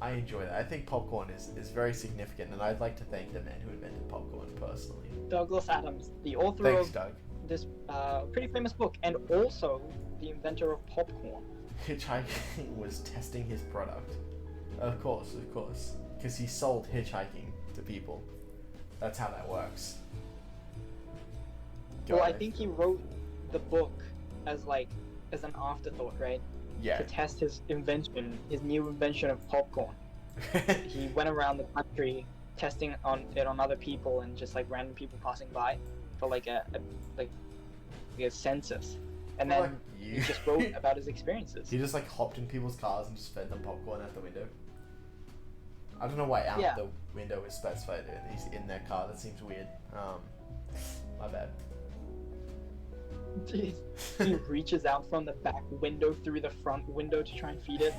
I enjoy that. I think popcorn is very significant, and I'd like to thank the man who invented popcorn personally. Douglas Adams, the author of this pretty famous book, and also the inventor of popcorn. Hitchhiking was testing his product. Of course. Because he sold hitchhiking to people. That's how that works. Well, I think he wrote the book as an afterthought, right? Yeah. To test his invention, his new invention of popcorn. He went around the country testing it on other people and just like random people passing by for like a census. And then he just wrote about his experiences. He just like hopped in people's cars and just fed them popcorn out the window. I don't know why out the window is specified and he's in their car. That seems weird. My bad. Jeez. He reaches out from the back window through the front window to try and feed it.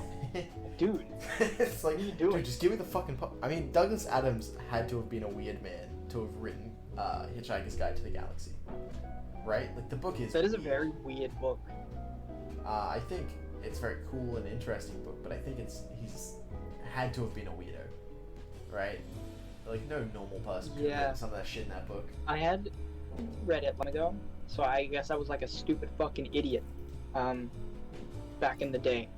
Dude. It's like, what are you doing? Dude, just give me the fucking I mean, Douglas Adams had to have been a weird man to have written Hitchhiker's Guide to the Galaxy. Right? Like, the book is... That is a very weird book. I think it's a very cool and interesting book, but I think he's had to have been a weirdo. Right? Like, no normal person could have written some of that shit in that book. I had read it long ago, so I guess I was like a stupid fucking idiot back in the day.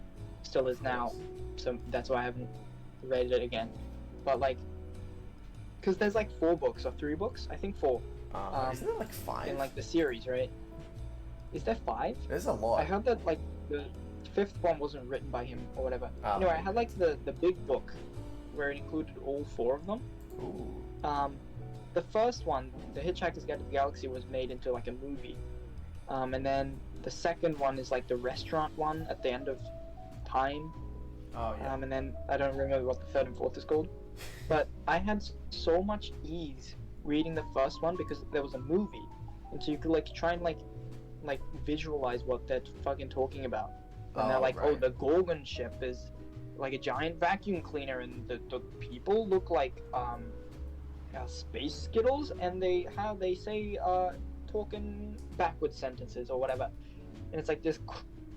Still is now, so that's why I haven't read it again. But like, because there's like 4 books or 3 books, I think 4. Isn't there like 5? In like the series, right? Is there 5? There's a lot. I heard that like the 5th one wasn't written by him or whatever. Oh, anyway, I had like the big book where it included all 4 of them. Ooh. The first one, The Hitchhiker's Guide to the Galaxy, was made into like a movie. And then the second one is like the restaurant one at the end of time. Oh, yeah. And then I don't remember what the 3rd and 4th is called. But I had so much ease reading the first one because there was a movie. And so you could like try and like visualize what they're fucking talking about. And they're like, right. Oh, the Gorgon ship is like a giant vacuum cleaner and the people look like space skittles, and they say talking backwards sentences or whatever, and it's like this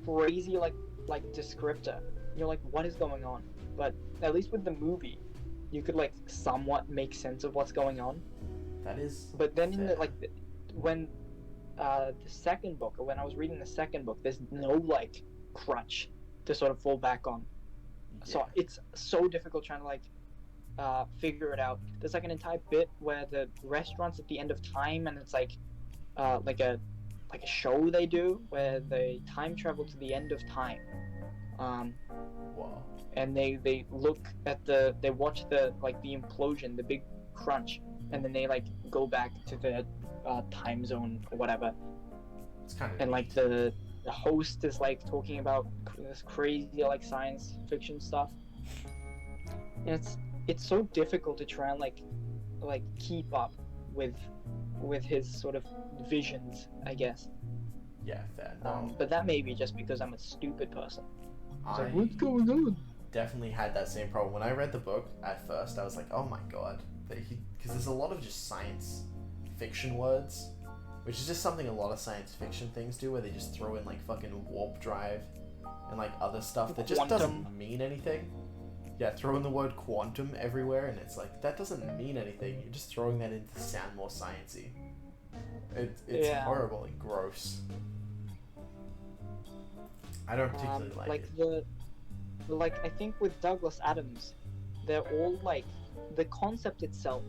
crazy like descriptor. You're like, what is going on? But at least with the movie, you could like somewhat make sense of what's going on. That is. But then in when the second book, or when I was reading the second book, there's no like crutch to sort of fall back on. Yeah. So it's so difficult trying to like figure it out. There's like an entire bit where the restaurant's at the end of time, and it's like a show they do where they time travel to the end of time. Wow. And they look at they watch the implosion, the big crunch, and then they like go back to the time zone or whatever. It's kind of and like the host is like talking about this crazy like science fiction stuff, and it's so difficult to try and like keep up with his sort of visions, I guess. Yeah, fair. But that may be just because I'm a stupid person. So what's going on? Definitely had that same problem. When I read the book at first, I was like, oh my god. Because there's a lot of just science fiction words, which is just something a lot of science fiction things do, where they just throw in like fucking warp drive and like other stuff that just doesn't mean anything. Yeah, throw in the word quantum everywhere, and it's like, that doesn't mean anything. You're just throwing that in to sound more sciencey. It's horrible and gross. I don't particularly like it. I think with Douglas Adams, they're all like, the concept itself,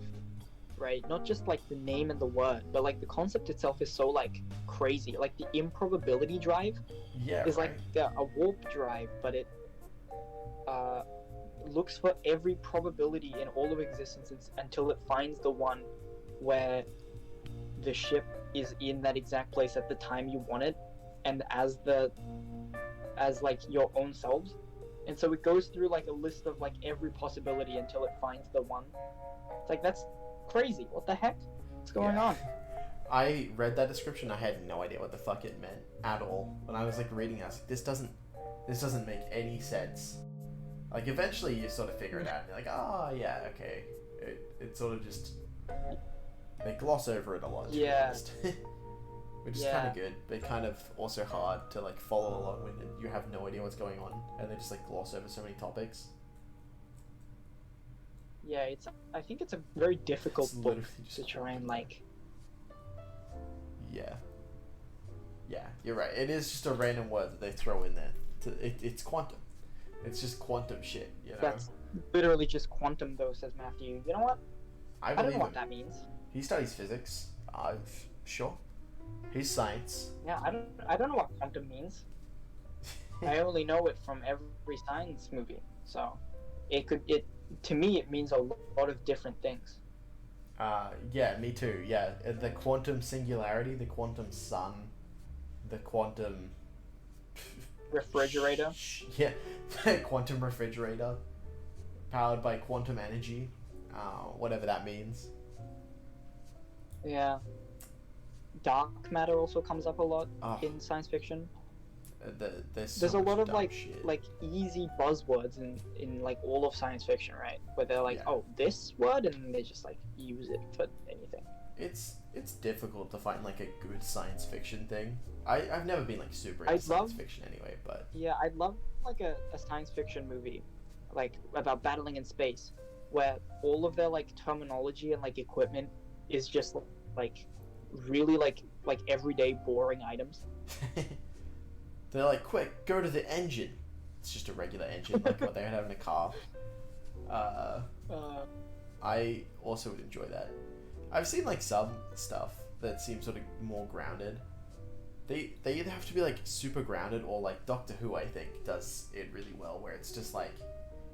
right? Not just like the name and the word, but like the concept itself is so like crazy. Like the improbability drive is like a warp drive, but it looks for every probability in all of existence until it finds the one where the ship is in that exact place at the time you want it, and as like your own selves. And so it goes through like a list of like every possibility until it finds the one. It's like, that's crazy. What the heck? What's going on? I read that description. I had no idea what the fuck it meant at all. When I was like reading it, I was like, this doesn't make any sense. Like eventually you sort of figure it out and you're like, yeah, okay. It sort of just, they gloss over it a lot. Yeah. Which is kind of good, but kind of also hard to like follow along when you have no idea what's going on, and they just like gloss over so many topics. Yeah, I think it's a very difficult book to try and like. Yeah, you're right. It is just a random word that they throw in there. It's quantum. It's just quantum shit, you know. That's literally just quantum, though, says Matthew. You know what? I don't know what that means. He studies physics. Sure. He's science. Yeah, I don't know what quantum means. I only know it from every science movie. So, to me it means a lot of different things. Yeah, me too. Yeah, the quantum singularity, the quantum sun, the quantum refrigerator. Yeah, quantum refrigerator, powered by quantum energy, whatever that means. Yeah. Dark matter also comes up a lot in science fiction. There's a lot of like easy buzzwords in like all of science fiction, right? Where they're like, this word, and they just like use it for anything. It's difficult to find like a good science fiction thing. I've never been like super into science fiction anyway, but yeah, I'd love like a science fiction movie like about battling in space, where all of their like terminology and like equipment is just like really like everyday boring items. They're like, quick, go to the engine. It's just a regular engine, like what they would have in a car. I also would enjoy that. I've seen like some stuff that seems sort of more grounded. They either have to be like super grounded, or like Doctor Who, I think, does it really well, where it's just like,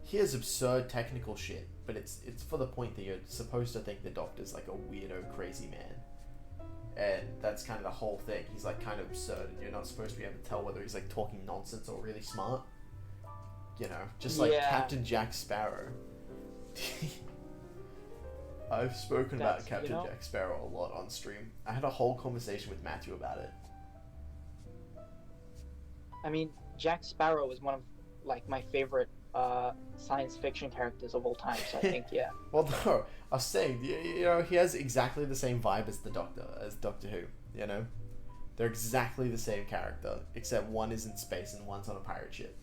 here's absurd technical shit, but it's for the point that you're supposed to think the Doctor's like a weirdo, crazy man. And that's kind of the whole thing. He's like kind of absurd, and you're not supposed to be able to tell whether he's like talking nonsense or really smart. You know, just like Captain Jack Sparrow. I've spoken about Captain Jack Sparrow a lot on stream. I had a whole conversation with Matthew about it. I mean, Jack Sparrow is one of like my favorite science fiction characters of all time, so I think Well, no, I was saying, you know, he has exactly the same vibe as Doctor Who, you know? They're exactly the same character, except one is in space and one's on a pirate ship.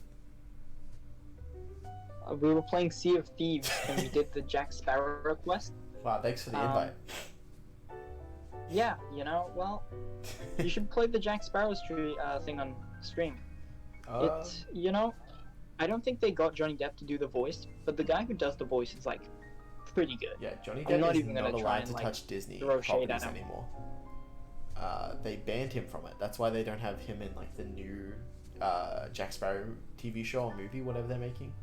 We were playing Sea of Thieves and we did the Jack Sparrow quest. Wow, thanks for the invite. Yeah, you know, well, you should play the Jack Sparrow thing on stream. It's, you know, I don't think they got Johnny Depp to do the voice, but the guy who does the voice is like pretty good. Yeah, Johnny Depp is not allowed to touch Disney properties anymore. They banned him from it. That's why they don't have him in like the new Jack Sparrow TV show or movie, whatever they're making.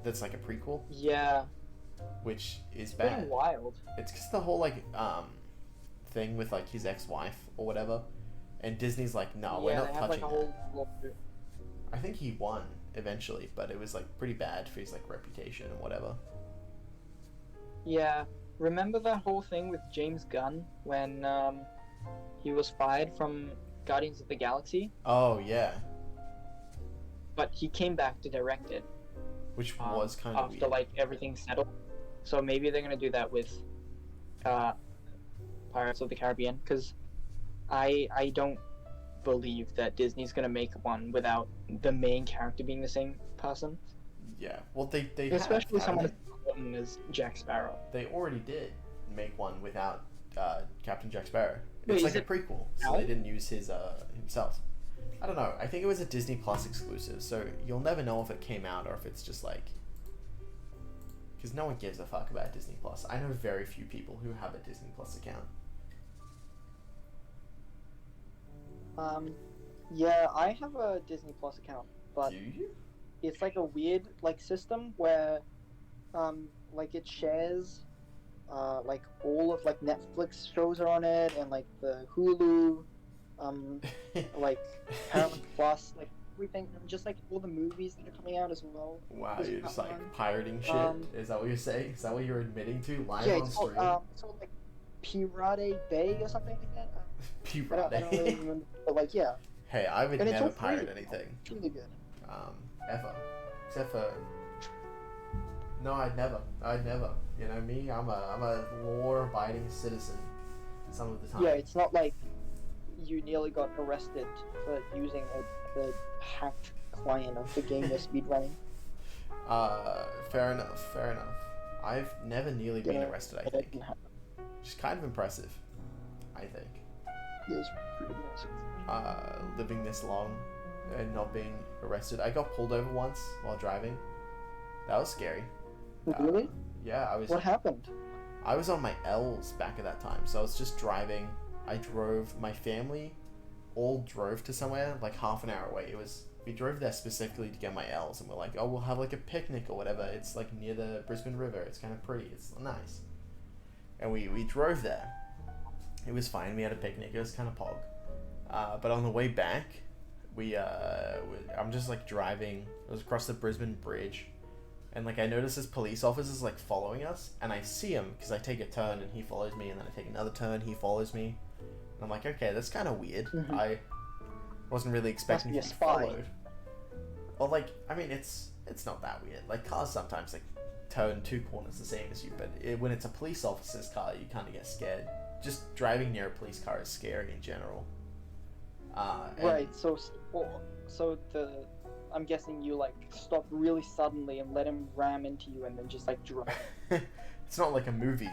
That's like a prequel. Yeah. Which is it's bad. Pretty wild. It's because the whole like thing with like his ex-wife or whatever, and Disney's like, no, we're not touching that. I think he won eventually, but it was like pretty bad for his like reputation and whatever. Yeah, remember that whole thing with James Gunn when he was fired from Guardians of the Galaxy? Oh yeah. But he came back to direct it, which was kind of after weird. Like everything settled. So maybe they're gonna do that with Pirates of the Caribbean, because I don't believe that Disney's gonna make one without the main character being the same person. Yeah, well, they especially have, someone as important as Jack Sparrow. They already did make one without Captain Jack Sparrow. Wait, it's like a prequel, so out? they didn't use his himself. I don't know. I think it was a Disney Plus exclusive, so you'll never know if it came out or if it's just like... Because no one gives a fuck about Disney Plus. I know very few people who have a Disney Plus account. Yeah, I have a Disney Plus account, but do you? It's like a weird like system where, like it shares, like all of like Netflix shows are on it and like the Hulu, like Paramount Plus, like everything, and just like all the movies that are coming out as well. Wow, you're just like pirating shit. Is that what you're saying? Is that what you're admitting to live on stream? It's called like Pirate Bay or something like that. Pirate. I don't really remember, but like yeah. Hey, I would never pirate anything. It's really good. Ever. Except for... No, I'd never. You know me? I'm a law-abiding citizen some of the time. Yeah, it's not like you nearly got arrested for using the hacked client of the game you're speedrunning. Fair enough. I've never nearly been arrested, I think. Which is kind of impressive, I think. It is pretty impressive. Living this long and not being arrested. I got pulled over once while driving. That was scary. Really? Yeah, I was... What happened? I was on my L's back at that time, so I was just driving. I drove... My family all drove to somewhere, like half an hour away. We drove there specifically to get my L's, and we're like, oh, we'll have like a picnic or whatever. It's like near the Brisbane River. It's kind of pretty. It's nice. And we drove there. It was fine. We had a picnic. It was kind of pog. But on the way back, I'm just like driving. It was across the Brisbane Bridge, and like I noticed this police officer's like following us, and I see him because I take a turn and he follows me, and then I take another turn, he follows me, and I'm like, okay, that's kind of weird. Mm-hmm. I wasn't really expecting to be followed. Well, like, I mean, it's not that weird. Like cars sometimes like turn two corners the same as you, but when it's a police officer's car, you kind of get scared. Just driving near a police car is scary in general. Right, so I'm guessing you like stopped really suddenly and let him ram into you and then just like drive. It's not like a movie.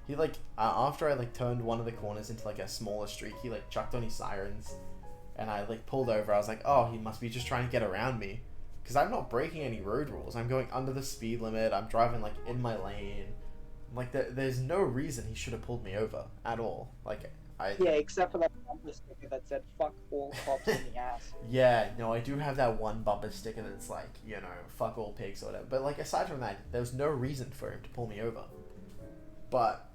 He like after I like turned one of the corners into like a smaller street, he like chucked on his sirens, and I like pulled over. I was like, oh, he must be just trying to get around me, because I'm not breaking any road rules. I'm going under the speed limit. I'm driving like in my lane. Like there's no reason he should have pulled me over at all. Like. Yeah, except for that bumper sticker that said "fuck all cops in the ass." Yeah, no, I do have that one bumper sticker that's like, you know, "fuck all pigs" or whatever. But like, aside from that, there was no reason for him to pull me over. But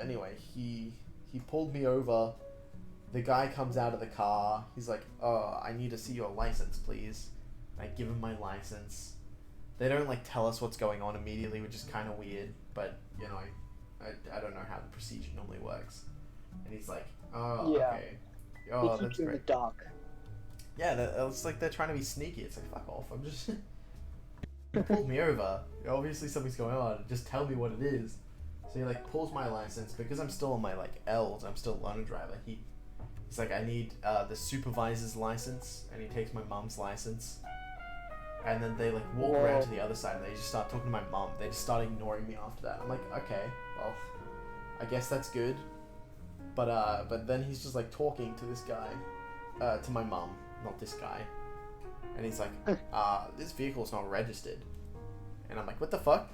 anyway, he pulled me over. The guy comes out of the car. He's like, "Oh, I need to see your license, please." I give him my license. They don't like tell us what's going on immediately, which is kind of weird. But you know, I don't know how the procedure normally works. And he's like, oh, yeah. okay. Oh, they that's keep you in great. the dark. Yeah, it's like they're trying to be sneaky. It's like, fuck off. I'm just... You pulled me over. Obviously something's going on. Just tell me what it is. So he like pulls my license. Because I'm still on my like L's, I'm still a learner driver. He's like, I need the supervisor's license. And he takes my mom's license. And then they like walk around to the other side and they just start talking to my mom. They just start ignoring me after that. I'm like, okay, well, I guess that's good. But then he's just like talking to this guy, to my mom, not this guy, and he's like, this vehicle's not registered, and I'm like, what the fuck?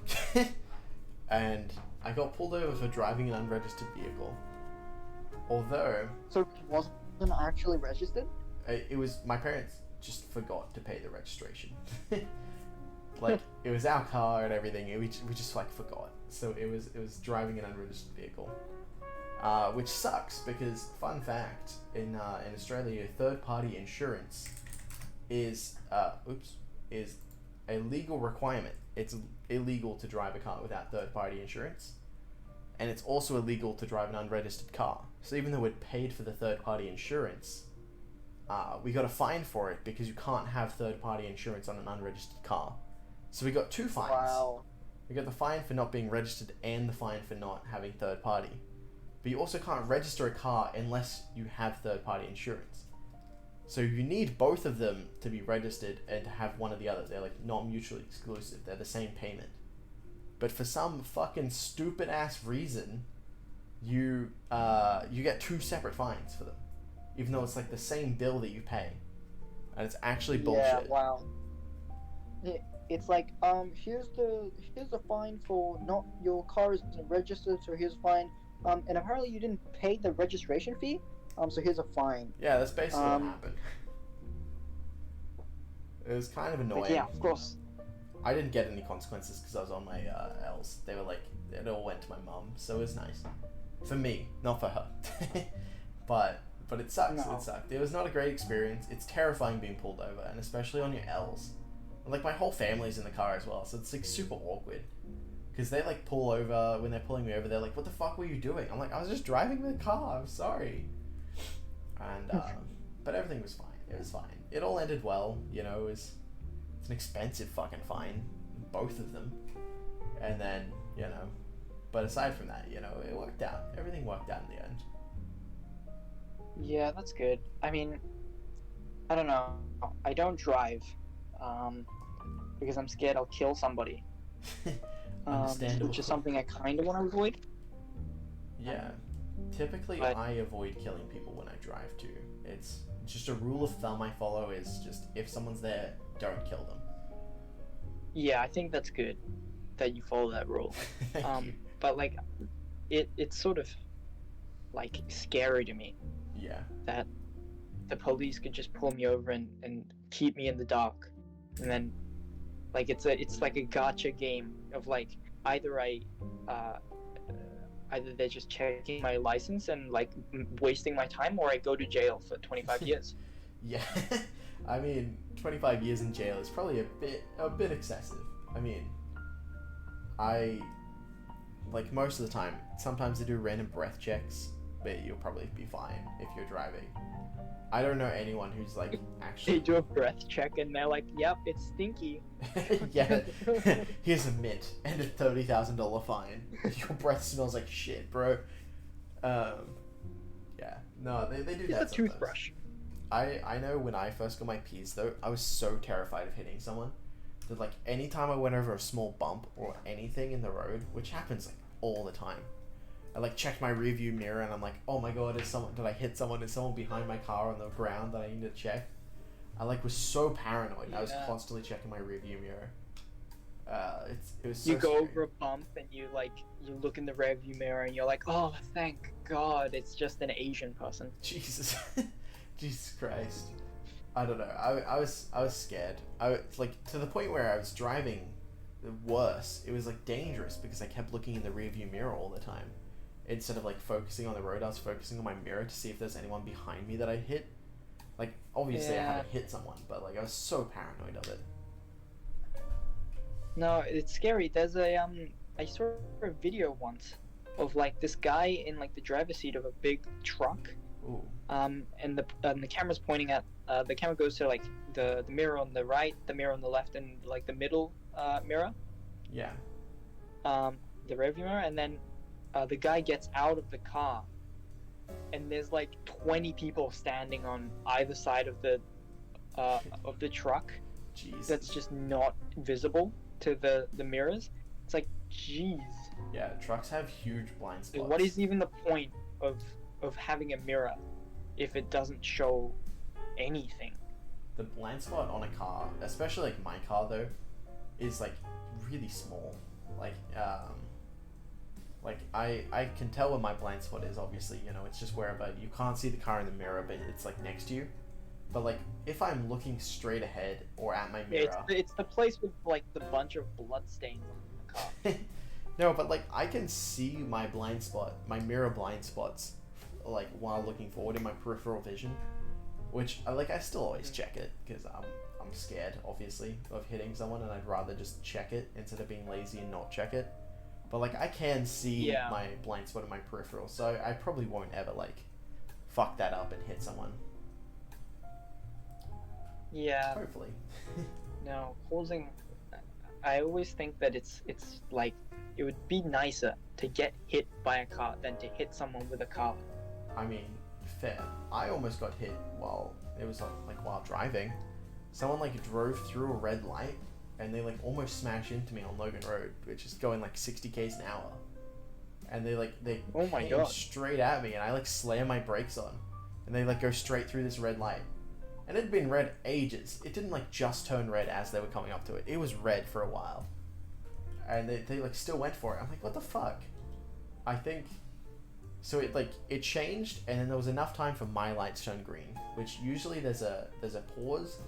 And I got pulled over for driving an unregistered vehicle. Although, so it wasn't actually registered? It was, my parents just forgot to pay the registration. Like it was our car and everything. We just like forgot. So it was driving an unregistered vehicle. Which sucks because, fun fact, in Australia, third-party insurance is a legal requirement. It's illegal to drive a car without third-party insurance, and it's also illegal to drive an unregistered car. So even though we'd paid for the third-party insurance, we got a fine for it because you can't have third-party insurance on an unregistered car. So we got two fines. Wow. We got the fine for not being registered and the fine for not having third-party. But you also can't register a car unless you have third-party insurance. So you need both of them to be registered and to have one or the other. They're like not mutually exclusive. They're the same payment. But for some fucking stupid ass reason, you get 2 separate fines for them, even though it's like the same bill that you pay, and it's actually bullshit. Yeah, wow. It's like here's the fine for not your car isn't registered, so here's a fine. And apparently you didn't pay the registration fee. So here's a fine. Yeah, that's basically what happened. It was kind of annoying. But yeah, of course. I didn't get any consequences because I was on my L's. They were like, it all went to my mum, so it was nice. For me, not for her. but it sucks. No. It sucked. It was not a great experience. It's terrifying being pulled over, and especially on your L's. And like my whole family's in the car as well, so it's like super awkward. Because they like pull over, when they're pulling me over, they're like, what the fuck were you doing? I'm like, I was just driving the car, I'm sorry. And, but everything was fine. It was fine. It all ended well, you know, it's an expensive fucking fine, both of them. And then, you know, but aside from that, you know, it worked out. Everything worked out in the end. Yeah, that's good. I mean, I don't know. I don't drive, because I'm scared I'll kill somebody. Understandable. Which is something I kind of want to avoid. Yeah. Typically, I avoid killing people when I drive too. It's just a rule of thumb I follow is just if someone's there, don't kill them. Yeah, I think that's good that you follow that rule. Thank you. But like, it's sort of like scary to me. Yeah. That the police could just pull me over and keep me in the dark, and then like it's like a gotcha game of like either they're just checking my license and like wasting my time, or I go to jail for 25 years. Yeah. I mean, 25 years in jail is probably a bit excessive. I mean, like most of the time, sometimes they do random breath checks, but you'll probably be fine if you're driving. I don't know anyone who's like actually... They do a breath check and they're like, yep, it's stinky. Yeah. Here's a mint and a $30,000 fine. Your breath smells like shit, bro. Yeah. No, they do that. It's a toothbrush. I know when I first got my Ps though, I was so terrified of hitting someone that like anytime I went over a small bump or anything in the road, which happens like all the time, I like checked my rearview mirror and I'm like, oh my god, did I hit someone? Is someone behind my car on the ground that I need to check? I like was so paranoid. Yeah. I was constantly checking my rearview mirror. It was so You go scary. over a bump and you look in the rearview mirror and you're like, oh, thank God, it's just an Asian person. Jesus, Jesus Christ. I don't know. I was scared. Like to the point where I was driving worse. It was like dangerous because I kept looking in the rearview mirror all the time. Instead of like focusing on the road, I was focusing on my mirror to see if there's anyone behind me that I hit. Like obviously I haven't hit someone, but like I was so paranoid of it. No, it's scary. There's I saw a video once of like this guy in like the driver's seat of a big truck. Ooh. And the camera's pointing at the camera goes to like the mirror on the right, the mirror on the left, and like the middle mirror. Yeah. The rearview mirror, and then the guy gets out of the car, and there's like 20 people standing on either side of the truck. Jeez. That's just not visible to the mirrors. It's like, jeez. Yeah, trucks have huge blind spots. What is even the point of having a mirror if it doesn't show anything? The blind spot on a car, especially like my car though, is like really small. Like I can tell where my blind spot is, obviously, you know, it's just wherever you can't see the car in the mirror, but it's like next to you. But like if I'm looking straight ahead or at my mirror, it's the place with like the bunch of blood stains on the car. No, but like I can see my blind spot, my mirror blind spots, like while looking forward in my peripheral vision, which I still always check it because I'm scared, obviously, of hitting someone, and I'd rather just check it instead of being lazy and not check it. But like I can see my blind spot in my peripheral, so I probably won't ever like fuck that up and hit someone. Yeah. Hopefully. No, causing. I always think that it's like it would be nicer to get hit by a car than to hit someone with a car. I mean, fair. I almost got hit while while driving. Someone like drove through a red light and they like almost smashed into me on Logan Road, which is going like 60 k's an hour. And they Oh my came God. straight at me, and I like slammed my brakes on, and they like go straight through this red light. And it had been red ages. It didn't like just turn red as they were coming up to it. It was red for a while. And they like still went for it. I'm like, what the fuck? I think so it changed, and then there was enough time for my light to turn green, which usually there's a pause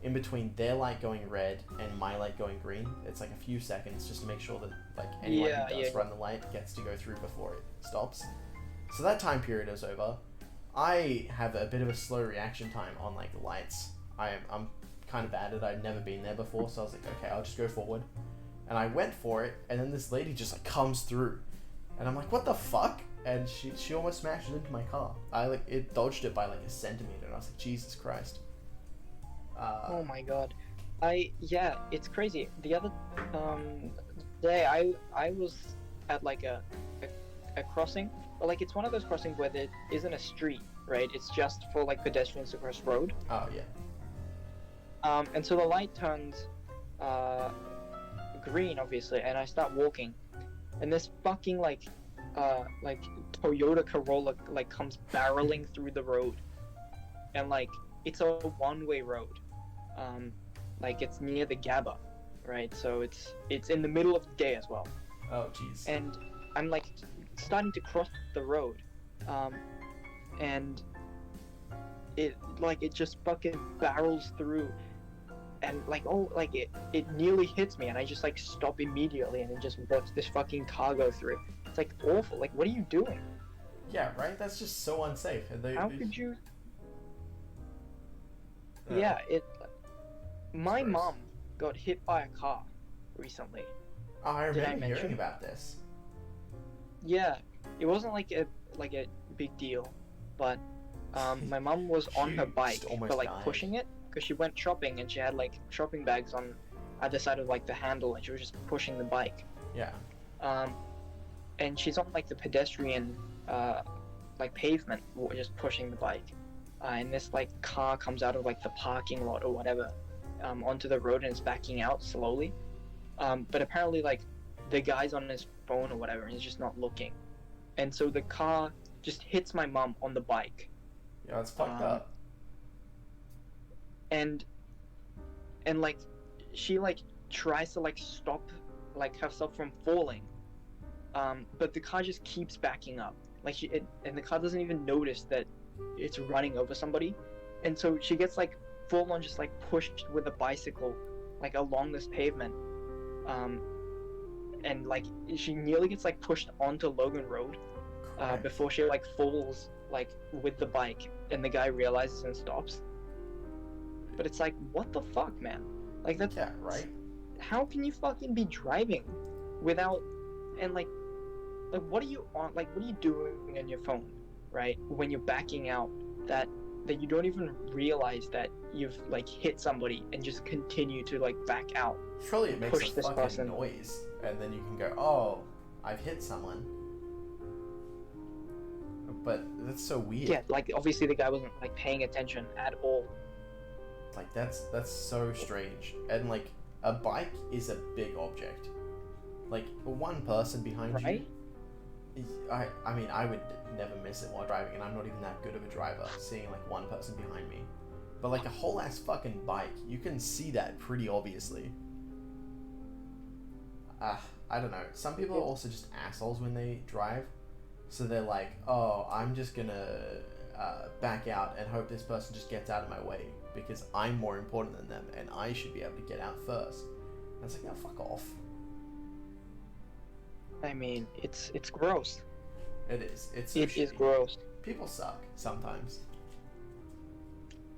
in between their light going red and my light going green. It's like a few seconds just to make sure that like anyone who does run the light gets to go through before it stops. So that time period is over. I have a bit of a slow reaction time on like the lights. I'm kind of bad at it. I'd never been there before, so I was like, okay, I'll just go forward. And I went for it, and then this lady just like comes through, and I'm like, what the fuck? And she almost smashed into my car. It dodged it by like a centimeter, and I was like, Jesus Christ. Oh my God. It's crazy. The other day I was at like a crossing, but like it's one of those crossings where there isn't a street, right? It's just for like pedestrians to cross road. Oh yeah. And so the light turns green, obviously, and I start walking, and this fucking like Toyota Corolla like comes barreling through the road, and like it's a one-way road. Like it's near the GABA, right? So it's in the middle of the day as well. Oh jeez. And I'm like starting to cross the road, and it just fucking barrels through, and it nearly hits me, and I just like stop immediately and then just watch this fucking car go through. It's like awful. Like, what are you doing? Yeah, right. That's just so unsafe. How could you? Yeah, my mom got hit by a car recently. Oh, I remember hearing about this. Yeah, it wasn't like a big deal, but my mom was on her bike, but like pushing it, because she went shopping and she had like shopping bags on either side of like the handle, and she was just pushing the bike. Yeah. And she's on like the pedestrian like pavement, just pushing the bike. And this like car comes out of like the parking lot or whatever, onto the road, and it's backing out slowly. But apparently like the guy's on his phone or whatever, and he's just not looking. And so the car just hits my mom on the bike. Yeah, it's fucked up. And like she like tries to like stop like herself from falling. But the car just keeps backing up. Like and the car doesn't even notice that it's running over somebody, and so she gets like full on just like pushed with a bicycle like along this pavement, and like she nearly gets like pushed onto Logan Road before she like falls like with the bike, and the guy realizes and stops. But it's like, what the fuck, man? Like that's right. How can you fucking be driving without, and like what are you on? Like what are you doing on your phone, right? When you're backing out, that you don't even realize that you've like hit somebody and just continue to like back out. Surely it makes a fucking noise, and then you can go, oh, I've hit someone. But that's so weird. Yeah, like obviously the guy wasn't like paying attention at all. Like that's so strange. And like a bike is a big object. Like one person behind you. I mean, I would never miss it while driving, and I'm not even that good of a driver, seeing like one person behind me. But like a whole ass fucking bike, you can see that pretty obviously. I don't know. Some people are also just assholes when they drive. So they're like, oh, I'm just gonna back out and hope this person just gets out of my way because I'm more important than them and I should be able to get out first. And it's like, no, fuck off. I mean, it's gross. It is. It is gross. People suck sometimes.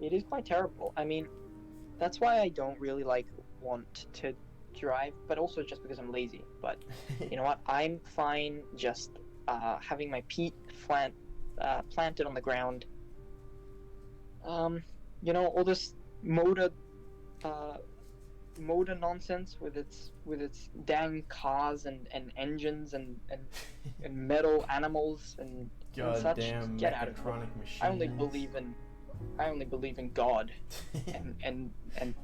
It is quite terrible. I mean, that's why I don't really like want to drive, but also just because I'm lazy. But you know what? I'm fine just having my feet planted on the ground. You know, all this motor nonsense with its dang cars and engines and metal animals and goddamn Get out of here. mechatronic machines. I only believe in God and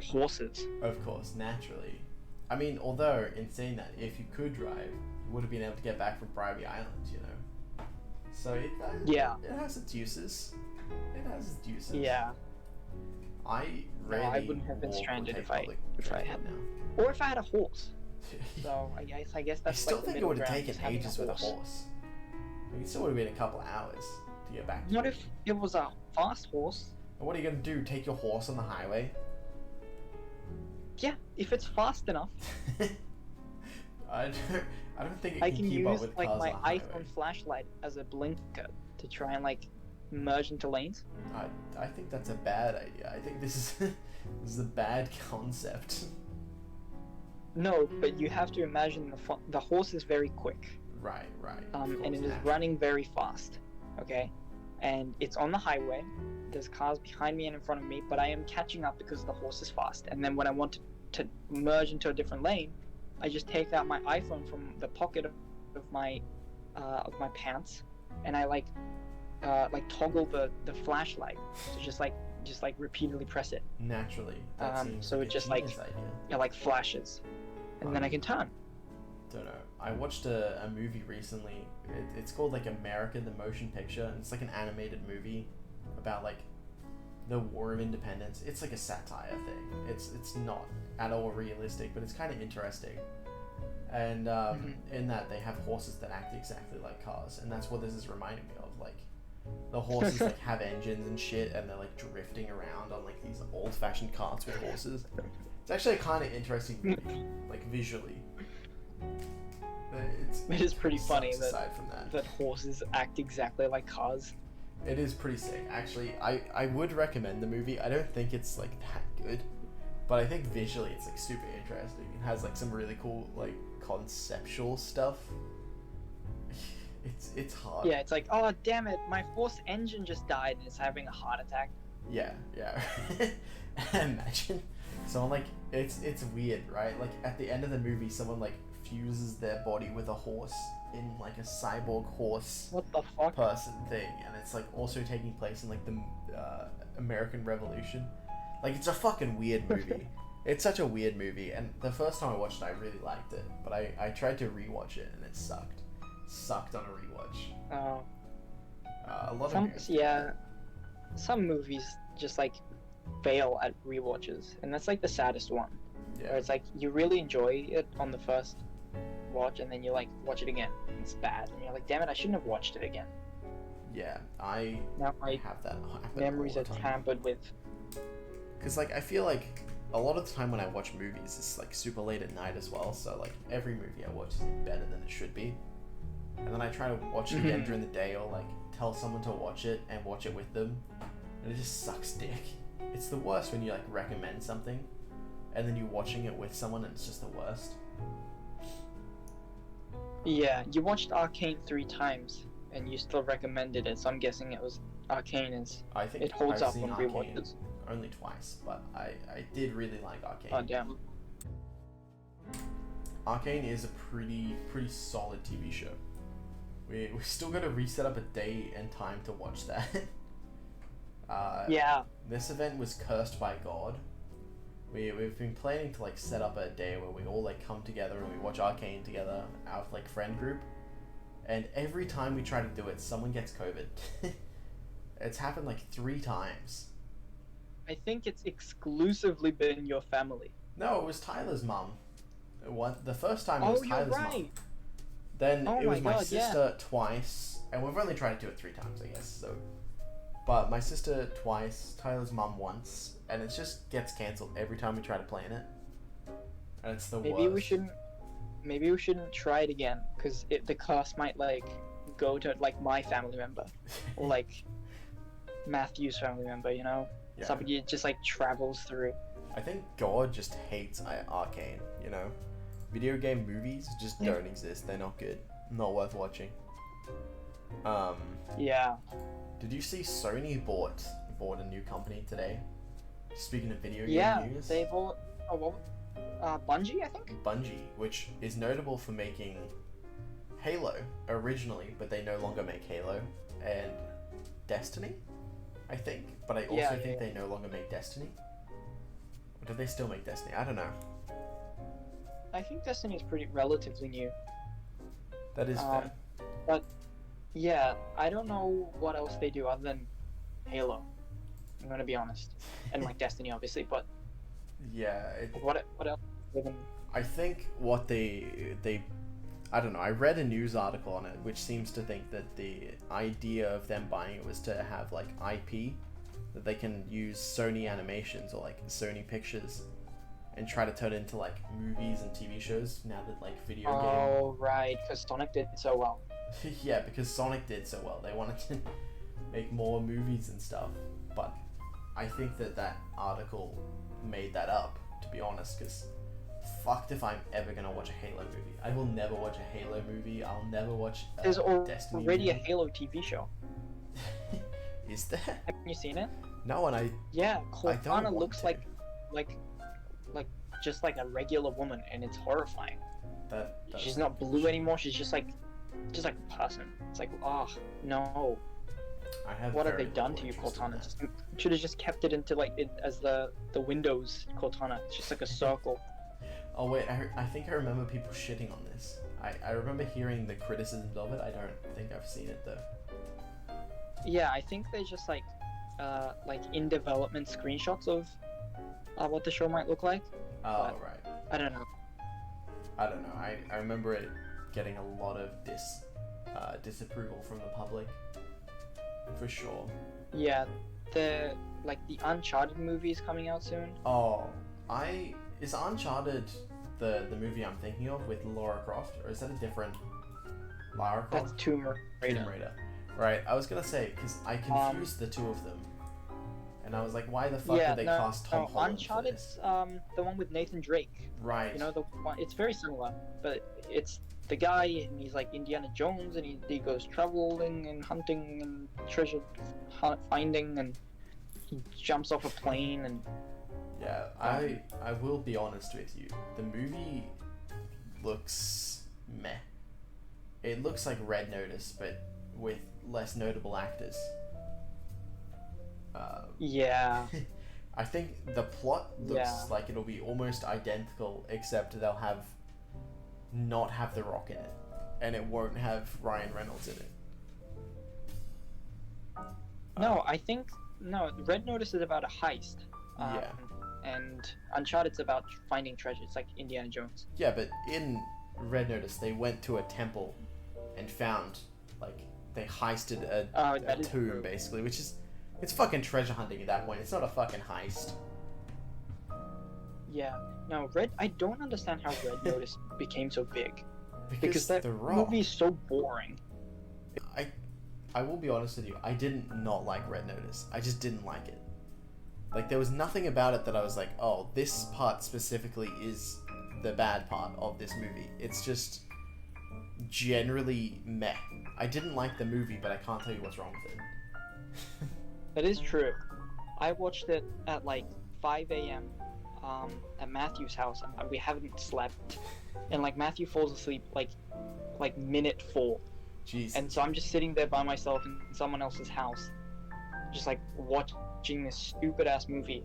horses. Of course, naturally. I mean, although in saying that, if you could drive, you would have been able to get back from Bribey Island, you know. So it has its uses. It has its uses. Yeah. I wouldn't have been stranded if I had now, or if I had a horse. So I guess that's. I still like think it would have taken ages with a horse. It still would have been a couple hours to get back. What if it was a fast horse? And what are you gonna do? Take your horse on the highway? Yeah, if it's fast enough. I don't think it I can can keep use up with like cars my on the highway. iPhone flashlight as a blinker to try and like merge into lanes. I think that's a bad idea. I think this is a bad concept. No, but you have to imagine the horse is very quick. Right. And it is running very fast. Okay, and it's on the highway. There's cars behind me and in front of me, but I am catching up because the horse is fast. And then when I want to merge into a different lane, I just take out my iPhone from the pocket of my pants, and I like toggle the flashlight to just repeatedly press it. Naturally. So it just like flashes, and then I can turn. Don't know. I watched a movie recently. It's called like America the Motion Picture, and it's like an animated movie about like the War of Independence. It's like a satire thing. It's not at all realistic, but it's kind of interesting. And in that they have horses that act exactly like cars, and that's what this is reminding me of. Like the horses like have engines and shit, and they're like drifting around on like these old-fashioned carts with horses. It's actually a kind of interesting movie, like visually. It is pretty funny aside from that horses act exactly like cars. It is pretty sick. Actually, I would recommend the movie. I don't think it's like that good, but I think visually it's like super interesting. It has like some really cool like conceptual stuff. It's hard. Yeah, it's like, oh damn it, my horse engine just died and it's having a heart attack. Yeah. Imagine someone like it's weird, right? Like at the end of the movie, someone like fuses their body with a horse in like a cyborg horse person thing, and it's like also taking place in like the American Revolution. Like it's a fucking weird movie. It's such a weird movie, and the first time I watched it I really liked it, but I tried to rewatch it and it sucked on a rewatch. Oh. A lot of some movies just like fail at rewatches, and that's like the saddest one. Yeah. Where it's like you really enjoy it on the first watch, and then you like watch it again, and it's bad, and you're like, damn it, I shouldn't have watched it again. Yeah, I have that. Memories are tampered with. Because like I feel like a lot of the time when I watch movies, it's like super late at night as well. So like every movie I watch is better than it should be, and then I try to watch it again during the day, or like tell someone to watch it and watch it with them, and it just sucks dick. It's the worst when you like recommend something, and then you're watching it with someone and it's just the worst. Yeah, you watched Arcane 3 times, and you still recommended it, so I'm guessing it was Arcane I think it holds I've up seen on Arcane rewatches. only twice, but I did really like Arcane. Oh damn. Arcane is a pretty solid TV show. We still gotta reset up a day and time to watch that. Yeah. This event was cursed by God. We've been planning to like set up a day where we all like come together and we watch Arcane together, our like friend group. And every time we try to do it, someone gets COVID. It's happened like 3 times. I think it's exclusively been your family. No, it was Tyler's mum. The first time it was Tyler's mum. Right. Then it was my sister twice, and we've only tried to do it 3 times, I guess. So, but my sister twice, Tyler's mum once, and it just gets cancelled every time we try to plan it. And it's the worst. Maybe we shouldn't try it again, because the curse might like go to like my family member, or like Matthew's family member. You know, somebody just like travels through. I think God just hates Arcane. You know, video game movies just don't exist. They're not good. Not worth watching. Yeah. Did you see Sony bought a new company today? Speaking of video game news. Yeah, they bought Bungie, I think. Bungie, which is notable for making Halo originally, but they no longer make Halo. and Destiny, I think. But I also think they no longer make Destiny. Or do they still make Destiny? I don't know. I think Destiny is pretty relatively new. That is fair. But yeah, I don't know what else they do other than Halo. I'm gonna be honest, and like Destiny, obviously. But yeah, what else? I think what they I don't know. I read a news article on it, which seems to think that the idea of them buying it was to have like IP that they can use Sony animations or like Sony Pictures and try to turn it into like movies and TV shows now that like video game. Oh right, because Sonic did so well. Yeah, because Sonic did so well. They wanted to make more movies and stuff. But I think that article made that up, to be honest, because fucked if I'm ever gonna watch a Halo movie. I will never watch a Halo movie. I'll never watch a Destiny already movie. A Halo TV show. Is there? Have you seen it? No, and Cortana looks like just like a regular woman, and it's horrifying. She's not blue anymore. She's just like a person. It's like, oh no. What have they done to you, Cortana? Should have just kept it into as the Windows Cortana. It's just like a circle. Oh wait, I think I remember people shitting on this. I remember hearing the criticisms of it. I don't think I've seen it though. Yeah, I think they just like in development screenshots of what the show might look like. Oh right. I don't know. I remember it getting a lot of disapproval from the public. For sure. Yeah, the Uncharted movie is coming out soon. Oh, is Uncharted the movie I'm thinking of with Lara Croft, or is that a different Lara Croft? That's Tomb Raider. Right, I was gonna say, because I confused the two of them. And I was like, why the fuck did they cast Tom Holland Uncharted's the one with Nathan Drake. Right. You know, the one, it's very similar, but it's the guy, and he's like Indiana Jones, and he goes traveling and hunting and treasure finding, and he jumps off a plane and... Yeah, I will be honest with you. The movie looks meh. It looks like Red Notice, but with less notable actors. Yeah. I think the plot looks like it'll be almost identical, except they'll not have The Rock in it, and it won't have Ryan Reynolds in it. No, Red Notice is about a heist. And Uncharted's about finding treasure. It's like Indiana Jones. Yeah, but in Red Notice, they went to a temple and found, they heisted a tomb, basically, which is... It's fucking treasure hunting at that point. It's not a fucking heist. Yeah. No, I don't understand how Red Notice became so big. Because that movie is so boring. I will be honest with you. I didn't not like Red Notice. I just didn't like it. There was nothing about it that I was like, oh, this part specifically is the bad part of this movie. It's just generally meh. I didn't like the movie, but I can't tell you what's wrong with it. That is true. I watched it at 5 a.m. At Matthew's house. We haven't slept, and Matthew falls asleep minute 4. Jeez. And so I'm just sitting there by myself in someone else's house, just watching this stupid ass movie,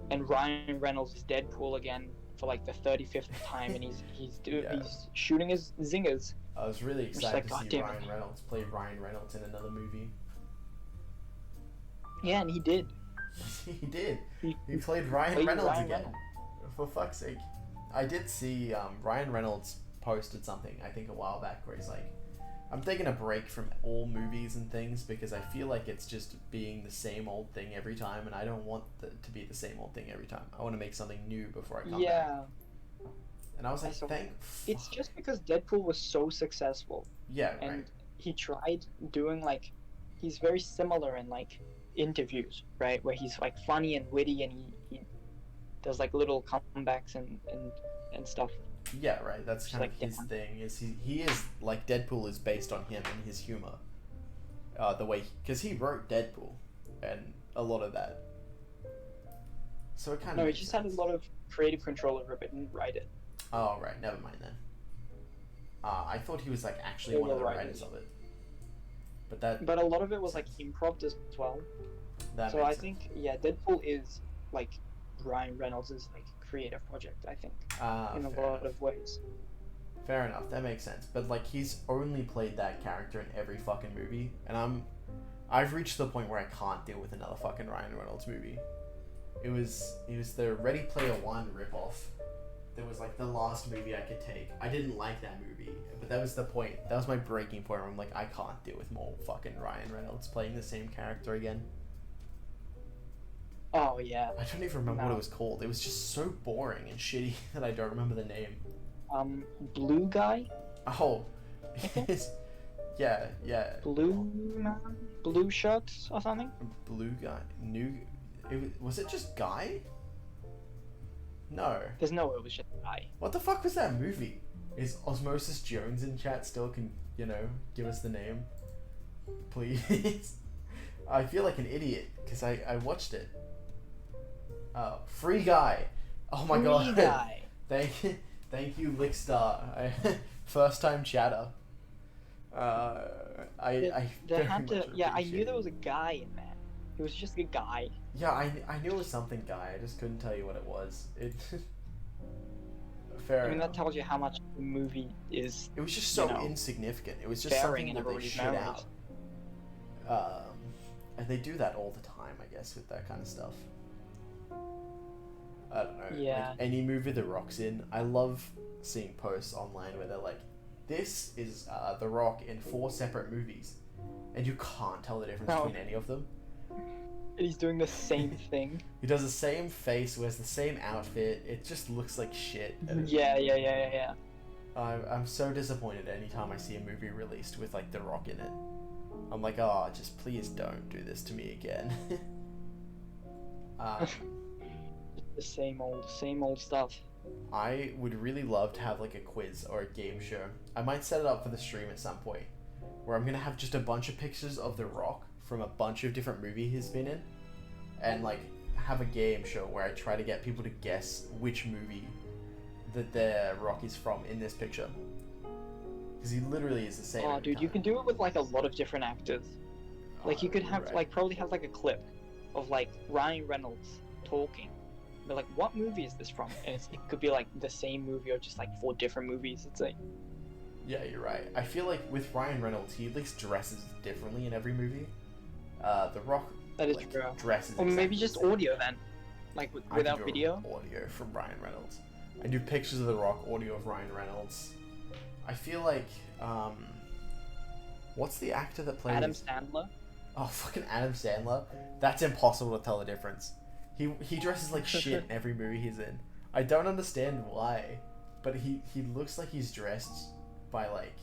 and Ryan Reynolds is Deadpool again for the 35th time, and he's shooting his zingers. I was really excited to see Ryan Reynolds play Ryan Reynolds in another movie. Yeah, and he did. He did. He played Ryan Reynolds again. For fuck's sake. I did see Ryan Reynolds posted something, I think a while back, where he's like, I'm taking a break from all movies and things because I feel like it's just being the same old thing every time, and I don't want to be the same old thing every time. I want to make something new before I come back. And I was like, it's just because Deadpool was so successful. Yeah, and right. He tried doing he's very similar in interviews, right, where he's funny and witty, and he does little comebacks and stuff. Yeah, right. That's kind of his thing. Is he is Deadpool is based on him and his humor. The way because he wrote Deadpool and a lot of that. So it kind of he just had a lot of creative control over it, but didn't write it. Oh right, never mind then. I thought he was actually one of the writers of it. But a lot of it was like improv as well. So I think Deadpool is like Ryan Reynolds' like creative project. I think in a lot of ways. Fair enough, that makes sense. But like he's only played that character in every fucking movie, and I've reached the point where I can't deal with another fucking Ryan Reynolds movie. It was the Ready Player One ripoff. That was like the last movie I could take. I didn't like that movie, but that was the point. That was my breaking point where I'm like, I can't deal with more fucking Ryan Reynolds playing the same character again. Oh yeah. I don't even remember what it was called. It was just so boring and shitty that I don't remember the name. Blue Guy? Oh. yeah. Blue Shirts or something? Blue Guy. Was it just Guy? No. There's no way it was just Guy. What the fuck was that movie? Is Osmosis Jones in chat still? Can, give us the name? Please. I feel like an idiot because I watched it. Free Guy. Oh my god. Free Guy. Thank you, Lickstar. First time chatter. I knew there was a guy in there. It was just a guy. Yeah, I knew it was something Guy. I just couldn't tell you what it was. Fair enough. That tells you how much the movie is. It was just so insignificant. It was just something that they shit out. And they do that all the time, I guess, with that kind of stuff. I don't know. Yeah. Like any movie The Rock's in, I love seeing posts online where they're like, "This is The Rock in 4 separate movies," and you can't tell the difference between any of them. And he's doing the same thing. He does the same face, wears the same outfit. It just looks like shit. Yeah. I'm so disappointed anytime I see a movie released with like The Rock in it. I'm like, oh, just please don't do this to me again. The same old stuff. I would really love to have like a quiz or a game show. I might set it up for the stream at some point, where I'm gonna have just a bunch of pictures of The Rock from a bunch of different movies he's been in, and like have a game show where I try to get people to guess which movie that The Rock is from in this picture. Because he literally is the same. Oh, dude, you can do it with like a lot of different actors. Like you could have probably have like a clip of like Ryan Reynolds talking. They're like, what movie is this from? And it could be like the same movie or just like 4 different movies. It's like. Yeah, you're right. I feel like with Ryan Reynolds, he at least dresses differently in every movie. The Rock. That is true. Dresses. Or maybe just audio then, like without video. Audio from Ryan Reynolds. I do pictures of The Rock, audio of Ryan Reynolds. I feel like, what's the actor that plays Adam Sandler? Oh, fucking Adam Sandler. That's impossible to tell the difference. He dresses like shit in every movie he's in. I don't understand why, but he looks like he's dressed by like,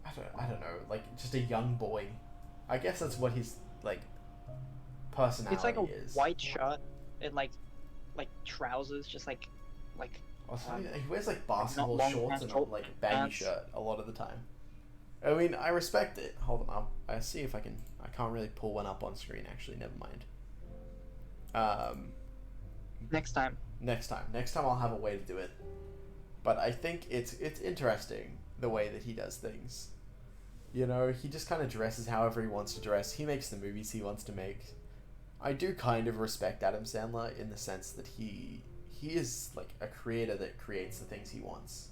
I don't know, like just a young boy. I guess that's what his like personality is. It's like a white shirt and like trousers, just like. He wears like basketball shorts and like a baggy shirt a lot of the time. I mean, I respect it. Hold on, I see if I can. I can't really pull one up on screen. Actually, never mind. Next time I'll have a way to do it. But I think it's interesting the way that he does things. He just kind of dresses however he wants to dress. He makes the movies he wants to make. I do kind of respect Adam Sandler in the sense that he is like a creator that creates the things he wants.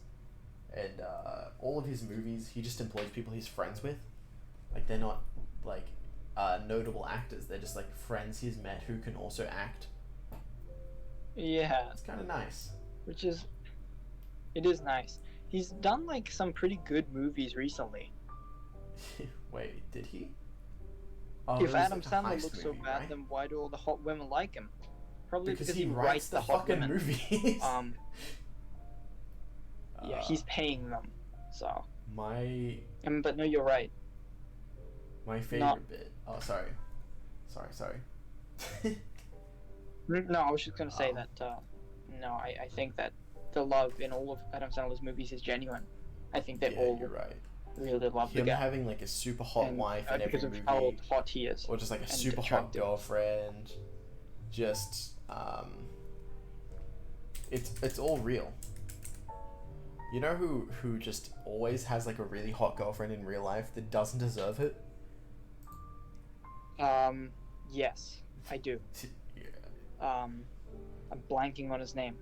And all of his movies, he just employs people he's friends with. Like, they're not like notable actors. They're just like friends he's met who can also act. Yeah. It's kind of nice. It is nice. He's done like some pretty good movies recently. Wait, did he? Oh, if Adam Sandler looks so bad, right? Then why do all the hot women like him? Probably because he writes the hot fucking women. Movies. Yeah, he's paying them. So. But no, you're right. My favorite bit. Oh, sorry. No, I was just gonna say that. No, I think that the love in all of Adam Sandler's movies is genuine. I think they all. You're right. Really love the guy. Having like a super hot wife in every movie. Because of how hot he is. Or just like a super hot girlfriend. Just it's all real. You know who just always has like a really hot girlfriend in real life that doesn't deserve it? Yes, I do. Yeah. I'm blanking on his name.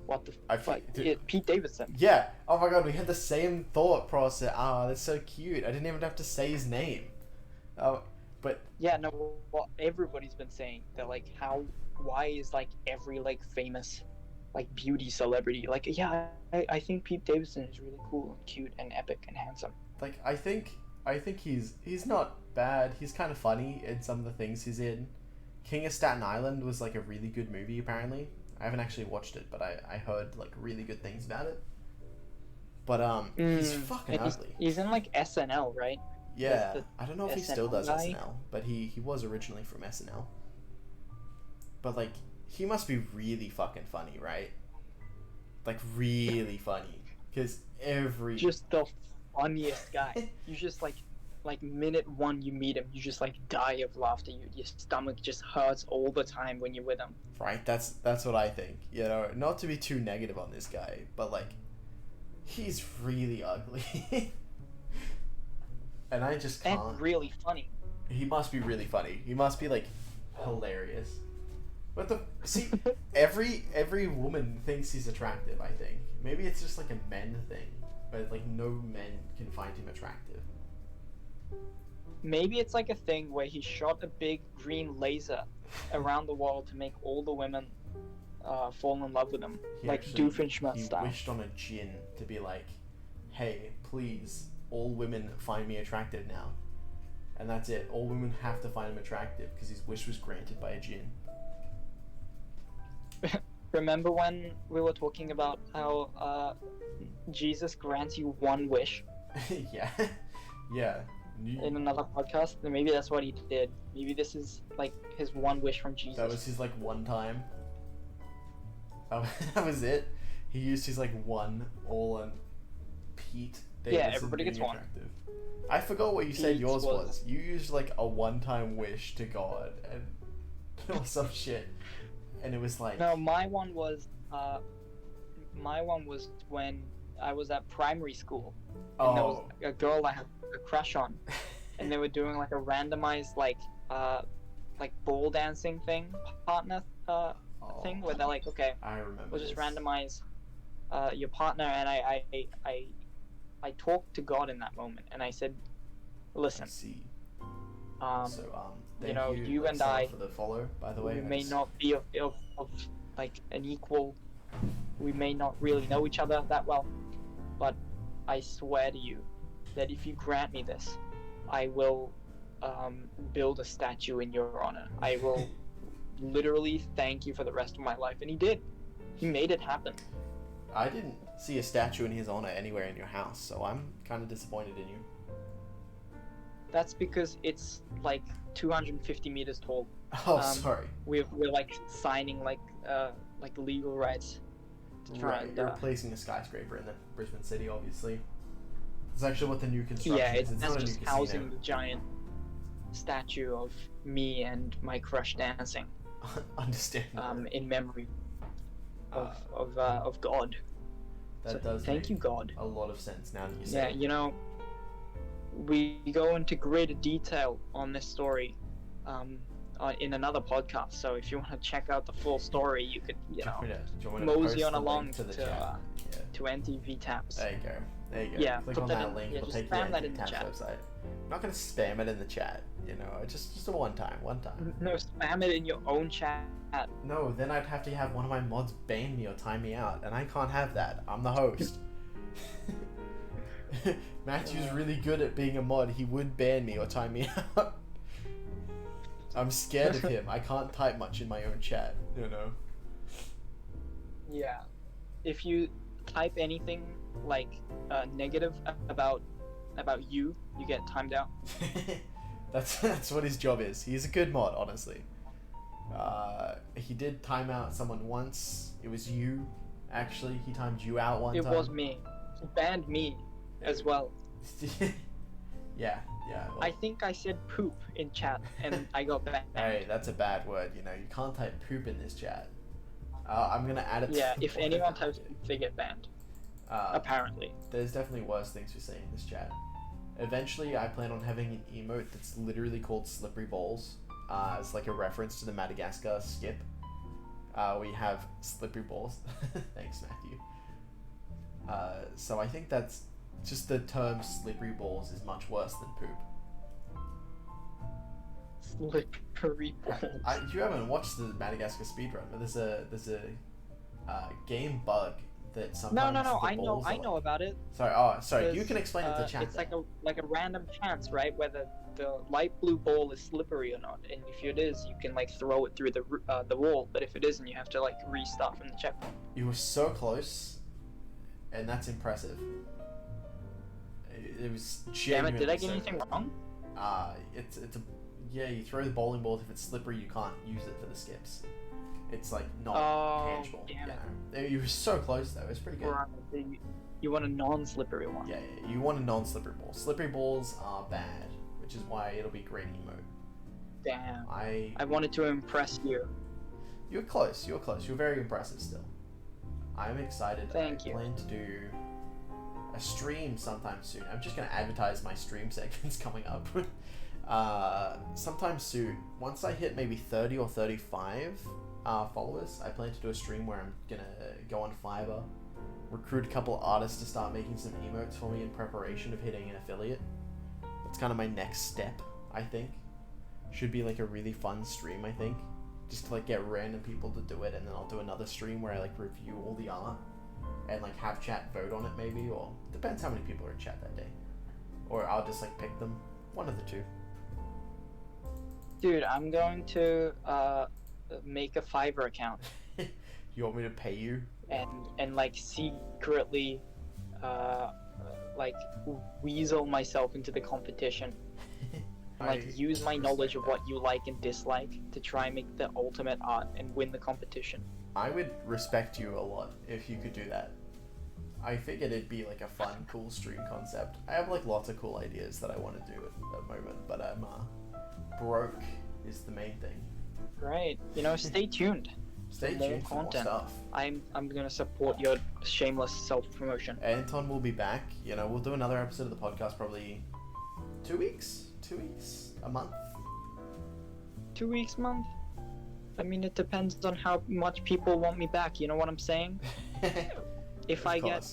What the Pete Davidson. Yeah. Oh my god, we had the same thought process. Ah, that's so cute. I didn't even have to say his name. Oh, but yeah, no. Well, everybody's been saying that like why is like every like famous like beauty celebrity like yeah I think Pete Davidson is really cool and cute and epic and handsome. Like I think he's not bad. He's kind of funny in some of the things he's in. King of Staten Island was like a really good movie apparently. I haven't actually watched it, but I heard like really good things about it. But he's fucking ugly. He's in like SNL, right? Yeah, I don't know if he still does SNL, but he was originally from SNL. But like he must be really fucking funny, right? Like really funny, because just the funniest guy. You just like minute one you meet him, you just like die of laughter. Your stomach just hurts all the time when you're with him. Right, that's what I think. You know, not to be too negative on this guy, but like, he's really ugly, and I just can't. And really funny. He must be really funny. He must be like hilarious. What the see? every woman thinks he's attractive. I think maybe it's just like a men thing, but like no men can find him attractive. Maybe it's like a thing where he shot a big green laser around the world to make all the women fall in love with him, like Doofenshmirtz style. He wished on a djinn to be like, hey, please, all women find me attractive now. And that's it. All women have to find him attractive because his wish was granted by a djinn. Remember when we were talking about how Jesus grants you one wish? Yeah. Yeah. In another podcast, then maybe that's what he did. Maybe this is like his one wish from Jesus. That was his like one time. That was it. He used his like one all on Pete Davidson. Yeah, everybody gets one. I forgot what you said yours was. You used like a one-time wish to God and or some shit, and it was like. No, my one was when I was at primary school, and there was a girl I had a crush on, and they were doing like a randomized like ball dancing partner thing where they're like, okay, I remember we'll just randomize your partner, and I talked to God in that moment, and I said, listen, you know, you and I, for the follow, by the way, we may not be of like an equal, we may not really know each other that well, but I swear to you that if you grant me this, I will build a statue in your honor. I will literally thank you for the rest of my life. And he did. He made it happen. I didn't see a statue in his honor anywhere in your house, so I'm kind of disappointed in you. That's because it's like 250 meters tall. Oh, sorry. We're like signing like legal rights. Right, you're replacing a skyscraper in the Brisbane city, obviously. It's actually what the new construction is. It's not a new casino. Housing the giant statue of me and my crush dancing. Understandable. In memory of God. That does thank you, God. A lot of sense now that you say it. Yeah, you know, we go into greater detail on this story in another podcast. So if you want to check out the full story, you could, mosey on along to NTVTaps. There you go. There you go. Yeah, click on that link. It'll take you to the NTVTaps website. I'm not gonna spam it in the chat. You know, just a one time. No, spam it in your own chat. No, then I'd have to have one of my mods ban me or time me out, and I can't have that. I'm the host. Matthew's really good at being a mod. He would ban me or time me out. I'm scared of him. I can't type much in my own chat, you know. Yeah. If you type anything like negative about you get timed out. That's what his job is. He's a good mod, honestly. He did time out someone once. It was you, actually. He timed you out one time. It was me. He banned me as well. Yeah. Well, I think I said poop in chat and I got banned. Hey, that's a bad word, you know. You can't type poop in this chat. I'm gonna add it. Yeah, if anyone types poop, they get banned. Apparently. There's definitely worse things to say in this chat. Eventually, I plan on having an emote that's literally called Slippery Balls. It's like a reference to the Madagascar skip. We have slippery balls. Thanks, Matthew. So I think that's just the term slippery balls is much worse than poop. Slippery balls. You haven't watched the Madagascar speedrun, but there's a game bug that sometimes No. the I know about it. Sorry. You can explain it to chat. It's like a random chance, right? Whether the light blue ball is slippery or not, and if it is, you can like throw it through the wall. But if it isn't, you have to like restart from the checkpoint. You were so close, and that's impressive. It was genuinely. Damn it! Did I get anything wrong? You throw the bowling ball. If it's slippery, you can't use it for the skips. It's like not tangible. Damn it. You were so close though. It's pretty good. Right. You want a non-slippery one. Yeah, you want a non-slippery ball. Slippery balls are bad, which is why it'll be great emote. Damn. I wanted to impress you. You were close. You were very impressive still. I'm excited. Thank you. I plan to do a stream sometime soon. I'm just gonna advertise my stream segments coming up. Sometime soon. Once I hit maybe 30 or 35 followers, I plan to do a stream where I'm gonna go on Fiverr, recruit a couple of artists to start making some emotes for me in preparation of hitting an affiliate. That's kind of my next step, I think. Should be like a really fun stream, I think. Just to like get random people to do it, and then I'll do another stream where I like review all the art and like have chat vote on it maybe, or depends how many people are in chat that day. Or I'll just like pick them. One of the two. Dude, I'm going to make a Fiverr account. You want me to pay you? And like secretly like weasel myself into the competition. Like use my knowledge of what you like and dislike to try and make the ultimate art and win the competition. I would respect you a lot if you could do that. I figured it'd be like a fun, cool stream concept. I have like lots of cool ideas that I want to do at the moment, but I'm broke is the main thing. Right. Stay tuned. Stay tuned for more stuff. I'm gonna support your shameless self-promotion. Anton will be back. We'll do another episode of the podcast probably 2 weeks. 2 weeks, a month. 2 weeks, month. I mean, it depends on how much people want me back. You know what I'm saying? If I get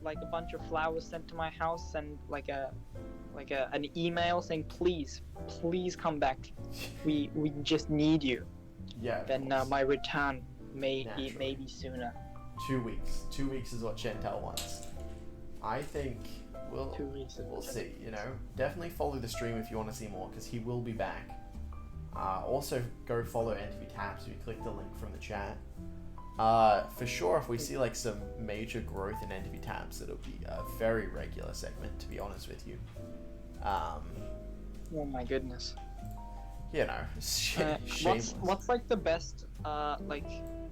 like a bunch of flowers sent to my house and like an email saying please come back, we just need you. Yeah. Then my return may be sooner. 2 weeks. 2 weeks is what Chantel wants. I think we'll see. Definitely follow the stream if you want to see more, because he will be back. Also, go follow NTVTaps if you click the link from the chat. For sure, if we see like some major growth in NTVTaps, it'll be a very regular segment, to be honest with you. Oh my goodness. Shameless. What's like the best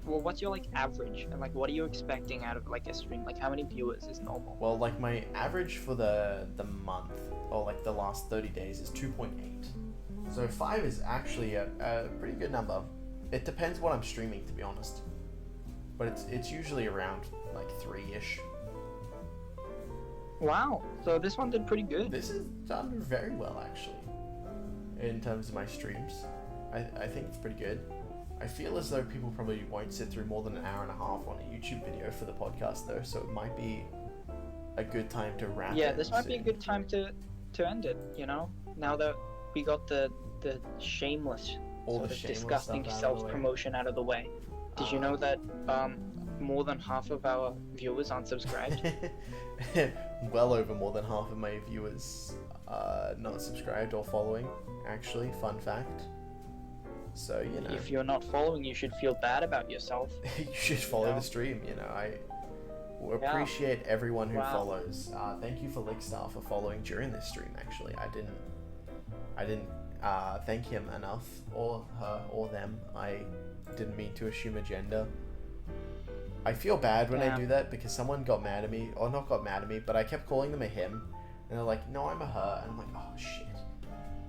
what's your like average, and like what are you expecting out of like a stream? Like how many viewers is normal? Well, like my average for the month, or like the last 30 days, is 2.8. So 5 is actually a pretty good number. It depends what I'm streaming, to be honest, but it's usually around like 3-ish. Wow, so this one did pretty good. This has done very well, actually, in terms of my streams. I think it's pretty good. I feel as though people probably won't sit through more than an hour and a half on a YouTube video for the podcast, though, so it might be a good time to wrap it. Yeah, this might be a good time to end it, now that we got the shameless, disgusting self-promotion out of the way. Did you know that more than half of our viewers aren't subscribed? Well over more than half of my viewers not subscribed or following, actually. Fun fact. So, if you're not following, you should feel bad about yourself. You should follow the stream, I appreciate everyone who follows. Thank you for Lickstar for following during this stream, actually. I didn't thank him enough, or her, or them. I didn't mean to assume a gender. I feel bad when I do that, because someone got mad at me, or not got mad at me, but I kept calling them a him, and they're like, no, I'm a her, and I'm like, oh shit.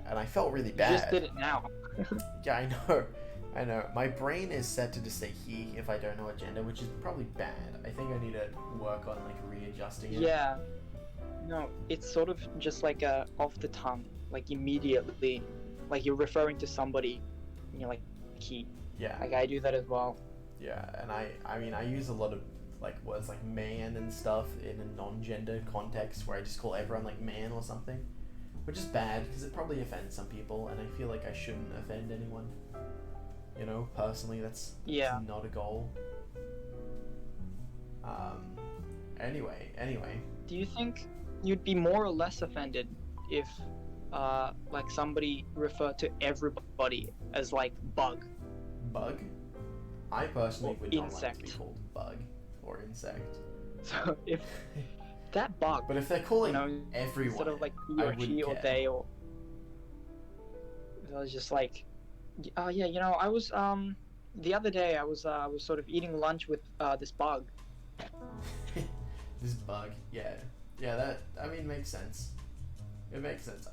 And I felt really bad. You just did it now. Yeah, I know. My brain is set to just say he if I don't know a gender, which is probably bad. I think I need to work on like readjusting it. Yeah. No, it's sort of just like off the tongue, like immediately, like you're referring to somebody, and you're like, he. Yeah. Like I do that as well. Yeah, and I mean, I use a lot of like words like man and stuff in a non-gender context where I just call everyone like man or something, which is bad because it probably offends some people, and I feel like I shouldn't offend anyone. You know, personally, that's not a goal. Anyway. Do you think you'd be more or less offended if, like somebody referred to everybody as like bug? Bug? I personally would not like to be insect. called bug or insect. So if that bug, But if they're calling everyone, instead of like he I or wouldn't she or care. they, or I was just like, yeah, you know, I was the other day I was sort of eating lunch with this bug. This bug, yeah, that, I mean, makes sense. It makes sense.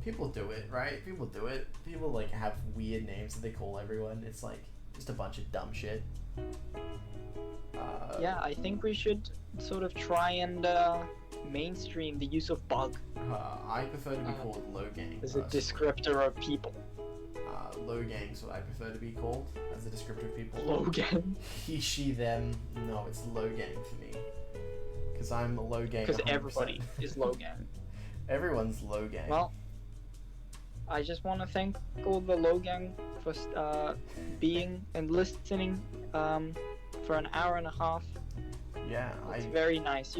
People do it, right? People do it. People like have weird names that they call everyone. It's like just a bunch of dumb shit. Yeah, I think we should sort of try and mainstream the use of bug I prefer to be called low gang as a descriptor of people. Low gang's what I prefer to be called as a descriptor of people. Low gang? He, she, them. No, it's low gang for me. Because I'm a low gang. Because 100%. everybody is low gang. Everyone's low gang. Well, I just want to thank all the low gang for being and listening for an hour and a half. Yeah, it's very nice.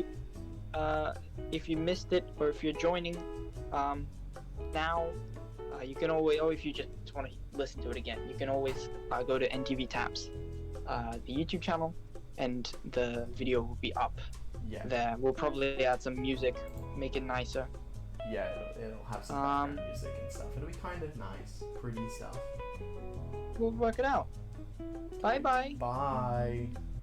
If you missed it or if you're joining now, you can always, or if you just want to listen to it again, you can always go to NTVTaps, the YouTube channel, and the video will be up there. We'll probably add some music, make it nicer. Yeah, it'll have some background music and stuff. It'll be kind of nice, pretty stuff. We'll work it out. Bye-bye. Bye.